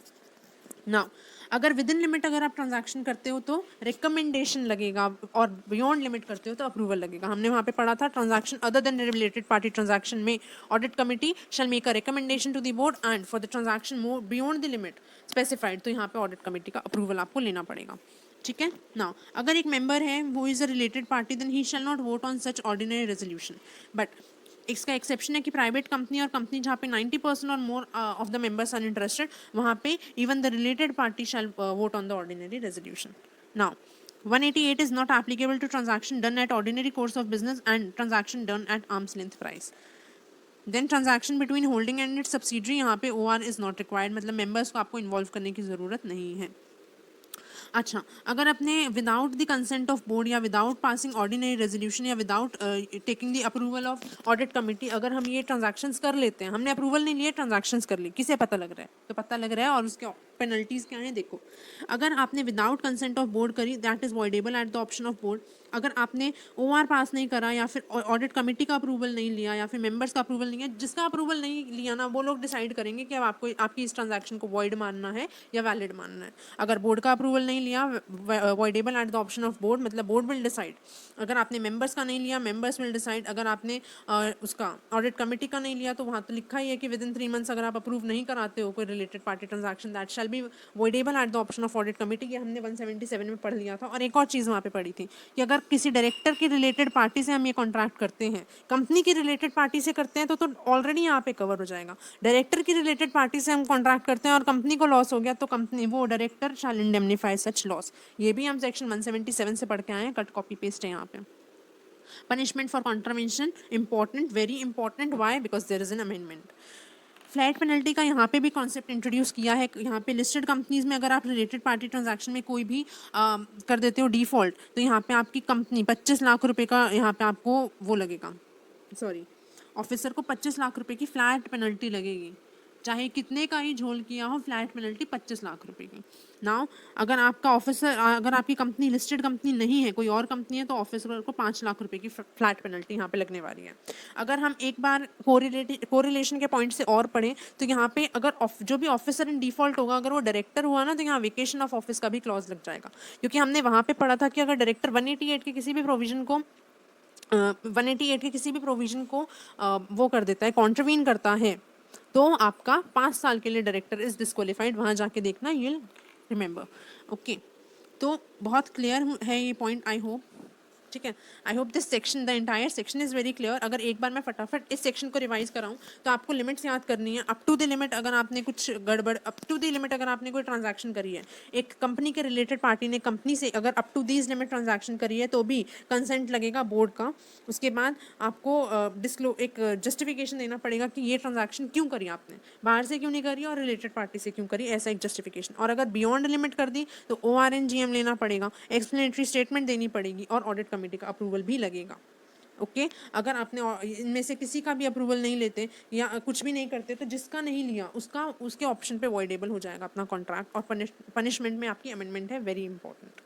नाउ अगर विद इन लिमिट अगर आप ट्रांजैक्शन करते हो तो रिकमेंडेशन लगेगा, और बियॉन्ड लिमिट करते हो तो अप्रूवल लगेगा। हमने वहाँ पे पढ़ा था transaction other than related party transaction में audit committee shall make a recommendation to the board and for the transaction more beyond the limit specified, तो यहाँ पे ऑडिट कमेटी का अप्रूवल आपको लेना पड़ेगा, ठीक है। नाउ अगर एक मेंबर है वो is a related party then he shall not vote on such ordinary resolution, but इसका एक्सेप्शन है कि प्राइवेट कंपनी और कंपनी जहाँ पे 90% और more of the members are interested वहाँ पे even the related party shall vote on the ordinary resolution. Now 188 is not applicable to transaction done at ordinary course of business and transaction done at arm's length price. Then transaction between holding and its subsidiary यहाँ पे OR is not required, मतलब members को आपको involve करने की ज़रूरत नहीं है। अच्छा, अगर अपने without the consent of board या विदाउट पासिंग ऑर्डिनरी रेजोल्यूशन या without taking the approval of audit committee अगर हम ये ट्रांजैक्शंस कर लेते हैं, हमने अप्रूवल नहीं लिए ट्रांजैक्शंस कर ली, किसे पता लग रहा है, तो पता लग रहा है और उसके पेनल्टीज क्या हैं देखो। अगर आपने विदाउट कंसेंट ऑफ बोर्ड करी that is voidable eight the option of board. अगर आपने OR पास नहीं करा या फिर ऑडिट कमेटी का अप्रूवल नहीं लिया या फिर मेंबर्स का अप्रूवल नहीं है, जिसका अप्रूवल नहीं लिया ना वो लोग डिसाइड करेंगे कि अब आपको आपकी इस ट्रांजैक्शन को वॉइड मानना है या वैलिड मानना है। अगर बोर्ड का अप्रूवल नहीं लिया voidable eight the option of board, मतलब बोर्ड विल डिसाइड। अगर आपने मेंबर्स का नहीं लिया मेंबर्स विल डिसाइड। अगर आपने उसका ऑडिट कमेटी का नहीं लिया तो वहाँ तो लिखा ही है कि विद इन 3 मंथ्स अगर आप अप्रूव नहीं कराते हो कोई related party transaction that shall B voidable eight the option of audit committee. ये हमने 177 में पढ़ लिया था। और एक और चीज़ वहाँ पे पढ़ी थी कि अगर किसी डायरेक्टर की रिलेटेड पार्टी से हम ये कॉन्ट्रैक्ट करते हैं, कंपनी की रिलेटेड पार्टी से करते हैं तो ऑलरेडी यहाँ पे कवर हो जाएगा। डायरेक्टर की रिलेटेड पार्टी से हम कॉन्ट्रैक्ट करते हैं और कंपनी को लॉस हो गया तो कंपनी वो डायरेक्टर शैल इंडेमनीफाई सच लॉस। ये भी हम सेक्शन 177 से पढ़ के आए हैं, कट कॉपी पेस्ट है यहाँ पे। Punishment for contravention important, very important. Why? Because there is an amendment. Flat penalty का यहाँ पे भी कॉन्सेप्ट इंट्रोड्यूस किया है। यहाँ पे लिस्टेड कंपनीज में अगर आप रिलेटेड पार्टी ट्रांजैक्शन में कोई भी कर देते हो डिफॉल्ट, तो यहाँ पे आपकी कंपनी 25 लाख रुपए का यहाँ पे आपको वो लगेगा, सॉरी ऑफिसर को 25 लाख रुपए की फ्लैट पेनल्टी लगेगी, चाहे कितने का ही झोल किया हो, फ्लैट पेनल्टी 25 लाख रुपए की। नाउ अगर आपका ऑफिसर, अगर आपकी कंपनी लिस्टेड कंपनी नहीं है, कोई और कंपनी है, तो ऑफिसर को 5 लाख रुपए की फ्लैट पेनल्टी यहाँ पे लगने वाली है। अगर हम एक बार कोरिलेशन के पॉइंट से और पढ़ें तो यहाँ पे अगर जो भी ऑफिसर इन डिफॉल्ट होगा अगर वो डायरेक्टर हुआ ना तो यहाँ वेकेशन ऑफ ऑफिस का भी क्लॉज लग जाएगा। क्योंकि हमने वहाँ पे पढ़ा था कि अगर डायरेक्टर 188 के किसी भी प्रोविजन को 188 के किसी भी प्रोविजन को वो कर देता है, कॉन्ट्रवीन करता है, तो आपका 5 साल के लिए डायरेक्टर इज डिस्क्वालीफाइड। वहाँ जाके देखना, यू विल रिमेंबर। ओके, तो बहुत क्लियर है ये पॉइंट, आई होप। ठीक है। I hope this section, the entire section is very clear. अगर एक बार मैं फटाफट इस सेक्शन को रिवाइज कराऊं तो आपको लिमिट्स याद करनी है। अप टू द लिमिट अगर आपने कुछ गड़बड़, अप टू द लिमिट अगर आपने कोई ट्रांजैक्शन करी है, एक कंपनी के रिलेटेड पार्टी ने कंपनी से अगर up to these limit transaction करी है तो भी कंसेंट लगेगा बोर्ड का। उसके बाद आपको एक जस्टिफिकेशन देना पड़ेगा कि ये ट्रांजैक्शन क्यों करी आपने, बाहर से क्यों नहीं करी और रिलेटेड पार्टी से क्यों करी, ऐसा एक जस्टिफिकेशन। और अगर बियॉन्ड लिमिट कर दी तो ORNGM लेना पड़ेगा, एक्सप्लेनेटरी स्टेटमेंट देनी पड़ेगी और ऑडिट कमेटी का अप्रूवल भी लगेगा। ओके अगर आपने इनमें से किसी का भी अप्रूवल नहीं लेते या कुछ भी नहीं करते तो जिसका नहीं लिया उसका उसके ऑप्शन पे वॉइडेबल हो जाएगा अपना कॉन्ट्रैक्ट, और पनिशमेंट में आपकी अमेंडमेंट है, वेरी इंपॉर्टेंट।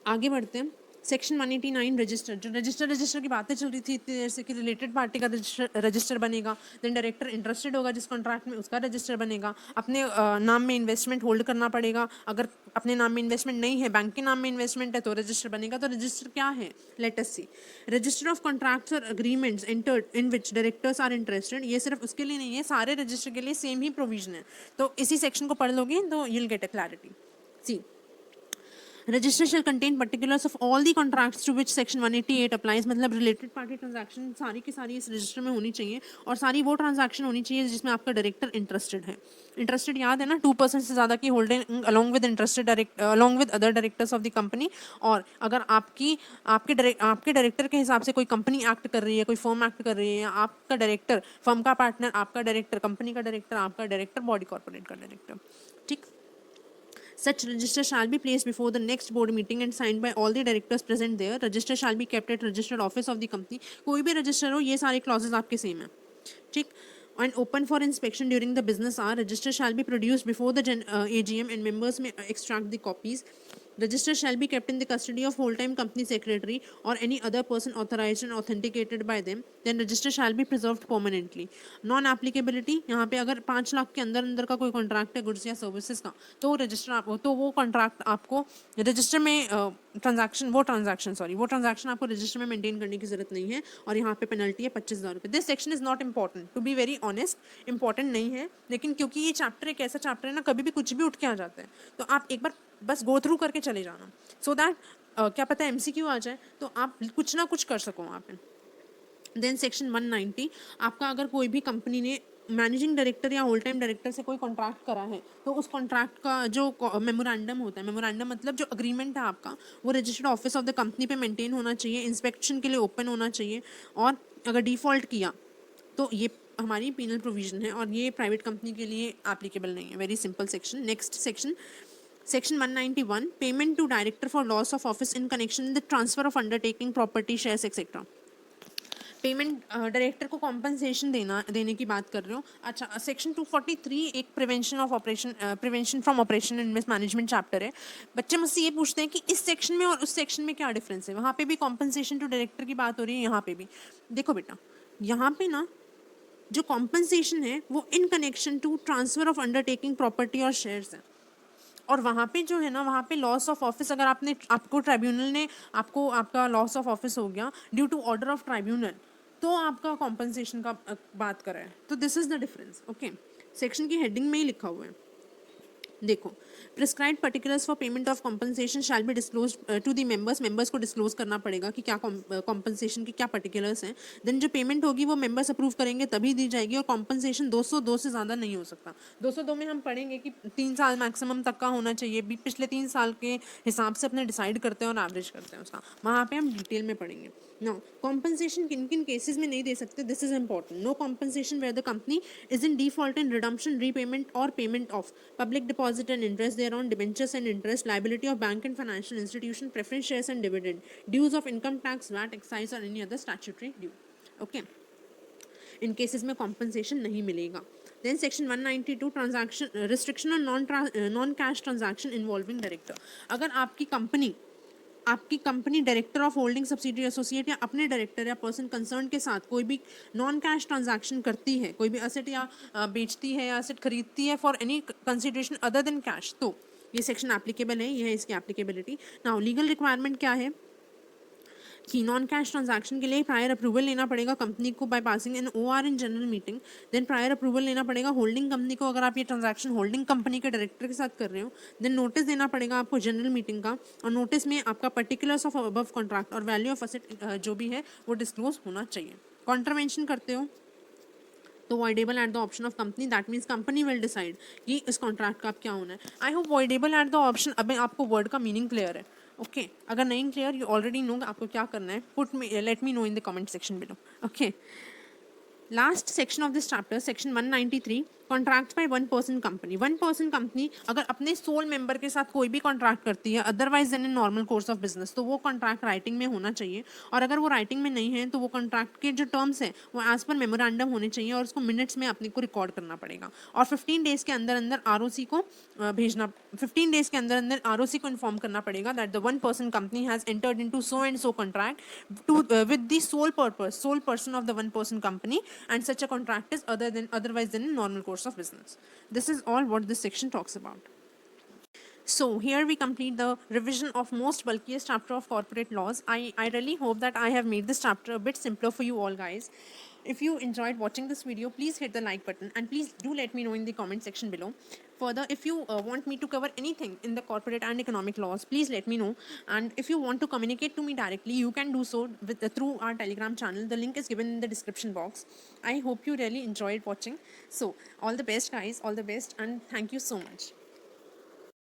आगे बढ़ते हैं। सेक्शन 189 रजिस्टर, जो रजिस्टर की बातें चल रही थी इतनी देर से कि रिलेटेड पार्टी का रजिस्टर बनेगा, देन डायरेक्टर इंटरेस्टेड होगा जिस कॉन्ट्रैक्ट में उसका रजिस्टर बनेगा, अपने नाम में इन्वेस्टमेंट होल्ड करना पड़ेगा, अगर अपने नाम में इन्वेस्टमेंट नहीं है, बैंक के नाम में इन्वेस्टमेंट है तो रजिस्टर बनेगा। तो रजिस्टर क्या है, let us see. Register of contracts और agreements entered in which directors are interested, ये सिर्फ उसके लिए नहीं है, सारे रजिस्टर के लिए सेम ही प्रोविजन है। तो इसी सेक्शन को पढ़ लोगे तो you will get a clarity. See, register shall contain particulars of all the contracts to which section 188 applies, मतलब रिलेटेड पार्टी ट्रांजैक्शन सारी की सारी इस रजिस्टर में होनी चाहिए, और सारी वो ट्रांजैक्शन होनी चाहिए जिसमें आपका डायरेक्टर इंटरेस्टेड है। इंटरेस्टेड याद है ना, 2% से ज़्यादा की holding along with interested along with other directors of the company. और अगर आपके डायरेक्टर के हिसाब से कोई कंपनी एक्ट कर रही है, कोई फर्म एक्ट कर रही है, आपका डायरेक्टर फर्म का पार्टनर, आपका डायरेक्टर कंपनी का डायरेक्टर, आपका डायरेक्टर बॉडी कॉर्पोरेट का डायरेक्टर, ठीक। Such register shall be placed before the next board meeting and signed by all the directors present there. Register shall be kept at registered office of the company. कोई भी register हो, ये सारे clauses आपके same है, ठीक। And open for inspection during the business hour. Register shall be produced before the AGM and members may extract the copies. Register shall be kept in the custody of whole-time company secretary or any other person authorized and authenticated by them. Then register shall be preserved permanently. Non applicability, यहाँ पे अगर 5 लाख के अंदर अंदर का कोई contract है goods या सर्विसेज का, तो रजिस्टर तो वो कॉन्ट्रैक्ट आपको रजिस्टर में वो ट्रांजैक्शन आपको रजिस्टर में मेंटेन करने की जरूरत नहीं है, और यहाँ पे पेनल्टी है 25,000 रुपये। This section is not important, to be very honest, important नहीं है, लेकिन क्योंकि ये चैप्टर एक ऐसा चैप्टर है ना, कभी भी कुछ भी उठ के आ जाता है, तो आप एक बार बस गो थ्रू करके चले जाना, सो दैट क्या पता MCQ आ जाए तो आप कुछ ना कुछ कर सको वहाँ पे। देन सेक्शन 190, आपका अगर कोई भी कंपनी ने मैनेजिंग डायरेक्टर या होल टाइम डायरेक्टर से कोई कॉन्ट्रैक्ट करा है तो उस कॉन्ट्रैक्ट का जो मेमोरेंडम होता है, मेमोरेंडम मतलब जो अग्रीमेंट है आपका, वो registered office of the company पे मेंटेन होना चाहिए, इंस्पेक्शन के लिए ओपन होना चाहिए, और अगर डिफ़ॉल्ट किया तो ये हमारी पीनल प्रोविजन है, और ये प्राइवेट कंपनी के लिए एप्लीकेबल नहीं है। Very simple section. Next section, Section 191, payment to director for loss of office in connection with the transfer of undertaking, property, shares, etc. Payment director को कॉम्पनसेशन देने की बात कर रहे हो। अच्छा, सेक्शन 243 एक prevention from operation and mismanagement chapter है। बच्चे मुझसे ये पूछते हैं कि इस सेक्शन में और उस सेक्शन में क्या डिफरेंस है, वहाँ पे भी कॉम्पनसेशन टू डायरेक्टर की बात हो रही है, यहाँ पे भी। देखो बेटा, यहाँ पे ना जो कॉम्पनसेशन है वो in connection to transfer of undertaking, property और शेयर्स है, और वहाँ पे जो है ना, वहाँ पे लॉस ऑफ ऑफिस, अगर आपको ट्राइब्यूनल ने आपका लॉस ऑफ ऑफिस हो गया due to order of tribunal, तो आपका कॉम्पनसेशन का बात करा है। तो this is the difference, okay. Section की हेडिंग में ही लिखा हुआ है, देखो, prescribe particulars for payment of compensation shall be disclose to the members को डिस्क्लोज करना पड़ेगा कि क्या कॉम्पनसेशन के क्या पर्टिकुलर्स हैं। देन जो पेमेंट होगी वो मेंबर्स अप्रूव करेंगे तभी दी जाएगी, और कॉम्पनसेशन 202 से ज़्यादा नहीं हो सकता। 202 में हम पढ़ेंगे कि 3 साल मैक्सिमम तक का होना चाहिए, पिछले 3 साल के हिसाब से अपने डिसाइड करते हैं और एवरेज करते हैं उसका, वहाँ पे हम डिटेल में पढ़ेंगे। नो कॉम्पनसेशन किन किन केसेस में नहीं दे सकते, this is important. No compensation where the company is in default in redemption, repayment और payment of public deposit and interest thereon, debentures and interest, liability of bank and financial institution, preference shares and dividend, dues of income tax, VAT, excise or any other statutory due. Okay, इन cases में compensation नहीं मिलेगा। Then section 192, transaction restriction on non cash transaction involving director. अगर आपकी company director of holding subsidiary associate या अपने director या person concern के साथ कोई भी नॉन कैश ट्रांजैक्शन करती है, कोई भी असेट या बेचती है या असेट खरीदती है for any consideration other than cash, तो ये सेक्शन एप्लीकेबल है, ये है इसकी एप्लीकेबिलिटी। नाउ लीगल रिक्वायरमेंट क्या है, कि नॉन कैश ट्रांजैक्शन के लिए प्रायर अप्रूवल लेना पड़ेगा कंपनी को by passing an OR in general meeting. Then prior approval लेना पड़ेगा होल्डिंग कंपनी को, अगर आप ये ट्रांजैक्शन होल्डिंग कंपनी के डायरेक्टर के साथ कर रहे हो। देन नोटिस देना पड़ेगा आपको जनरल मीटिंग का, और नोटिस में आपका पर्टिकुलर्स ऑफ अबव कॉन्ट्रैक्ट और वैल्यू ऑफ असेट जो भी है वो डिस्क्लोज होना चाहिए। कॉन्ट्रावेंशन करते हो तो voidable eight the option of company, that means company will decide कि इस कॉन्ट्रैक्ट का आप क्या होना है। I hope voidable eight the option, अभी आपको वर्ड का मीनिंग क्लियर है। ओके अगर नहीं क्लियर, यू ऑलरेडी नो आपको क्या करना है, put me let me know in the comment section below. Okay last section of this chapter, section 193, contract by one person company. One person company अगर अपने sole member के साथ कोई भी कॉन्ट्रैक्ट करती है otherwise then in normal course of business, तो वो कॉन्ट्रैक्ट राइटिंग में होना चाहिए। और अगर वो राइटिंग में नहीं है तो वो कॉन्ट्रैक्ट के जो टर्म्स हैं वो एज पर मेमोरेंडम होने चाहिए और उसको मिनट्स में अपने को रिकॉर्ड करना पड़ेगा। और 15 डेज के अंदर अंदर आरओसी को भेजना, 15 डेज के अंदर अंदर आरओसी को इन्फॉर्म करना पड़ेगा that the one person company has entered into so and so contract to with the sole purpose, sole person of the one person company, and such a contract is otherwise than in normal course of business. This is all what this section talks about. So here we complete the revision of most bulkiest chapter of corporate laws. I really hope that I have made this chapter a bit simpler for you all guys. If you enjoyed watching this video, please hit the like button and please do let me know in the comment section below. Further, if you want me to cover anything in the corporate and economic laws, please let me know. And if you want to communicate to me directly, you can do so through our Telegram channel. The link is given in the description box. I hope you really enjoyed watching. So all the best guys, all the best, and thank you so much.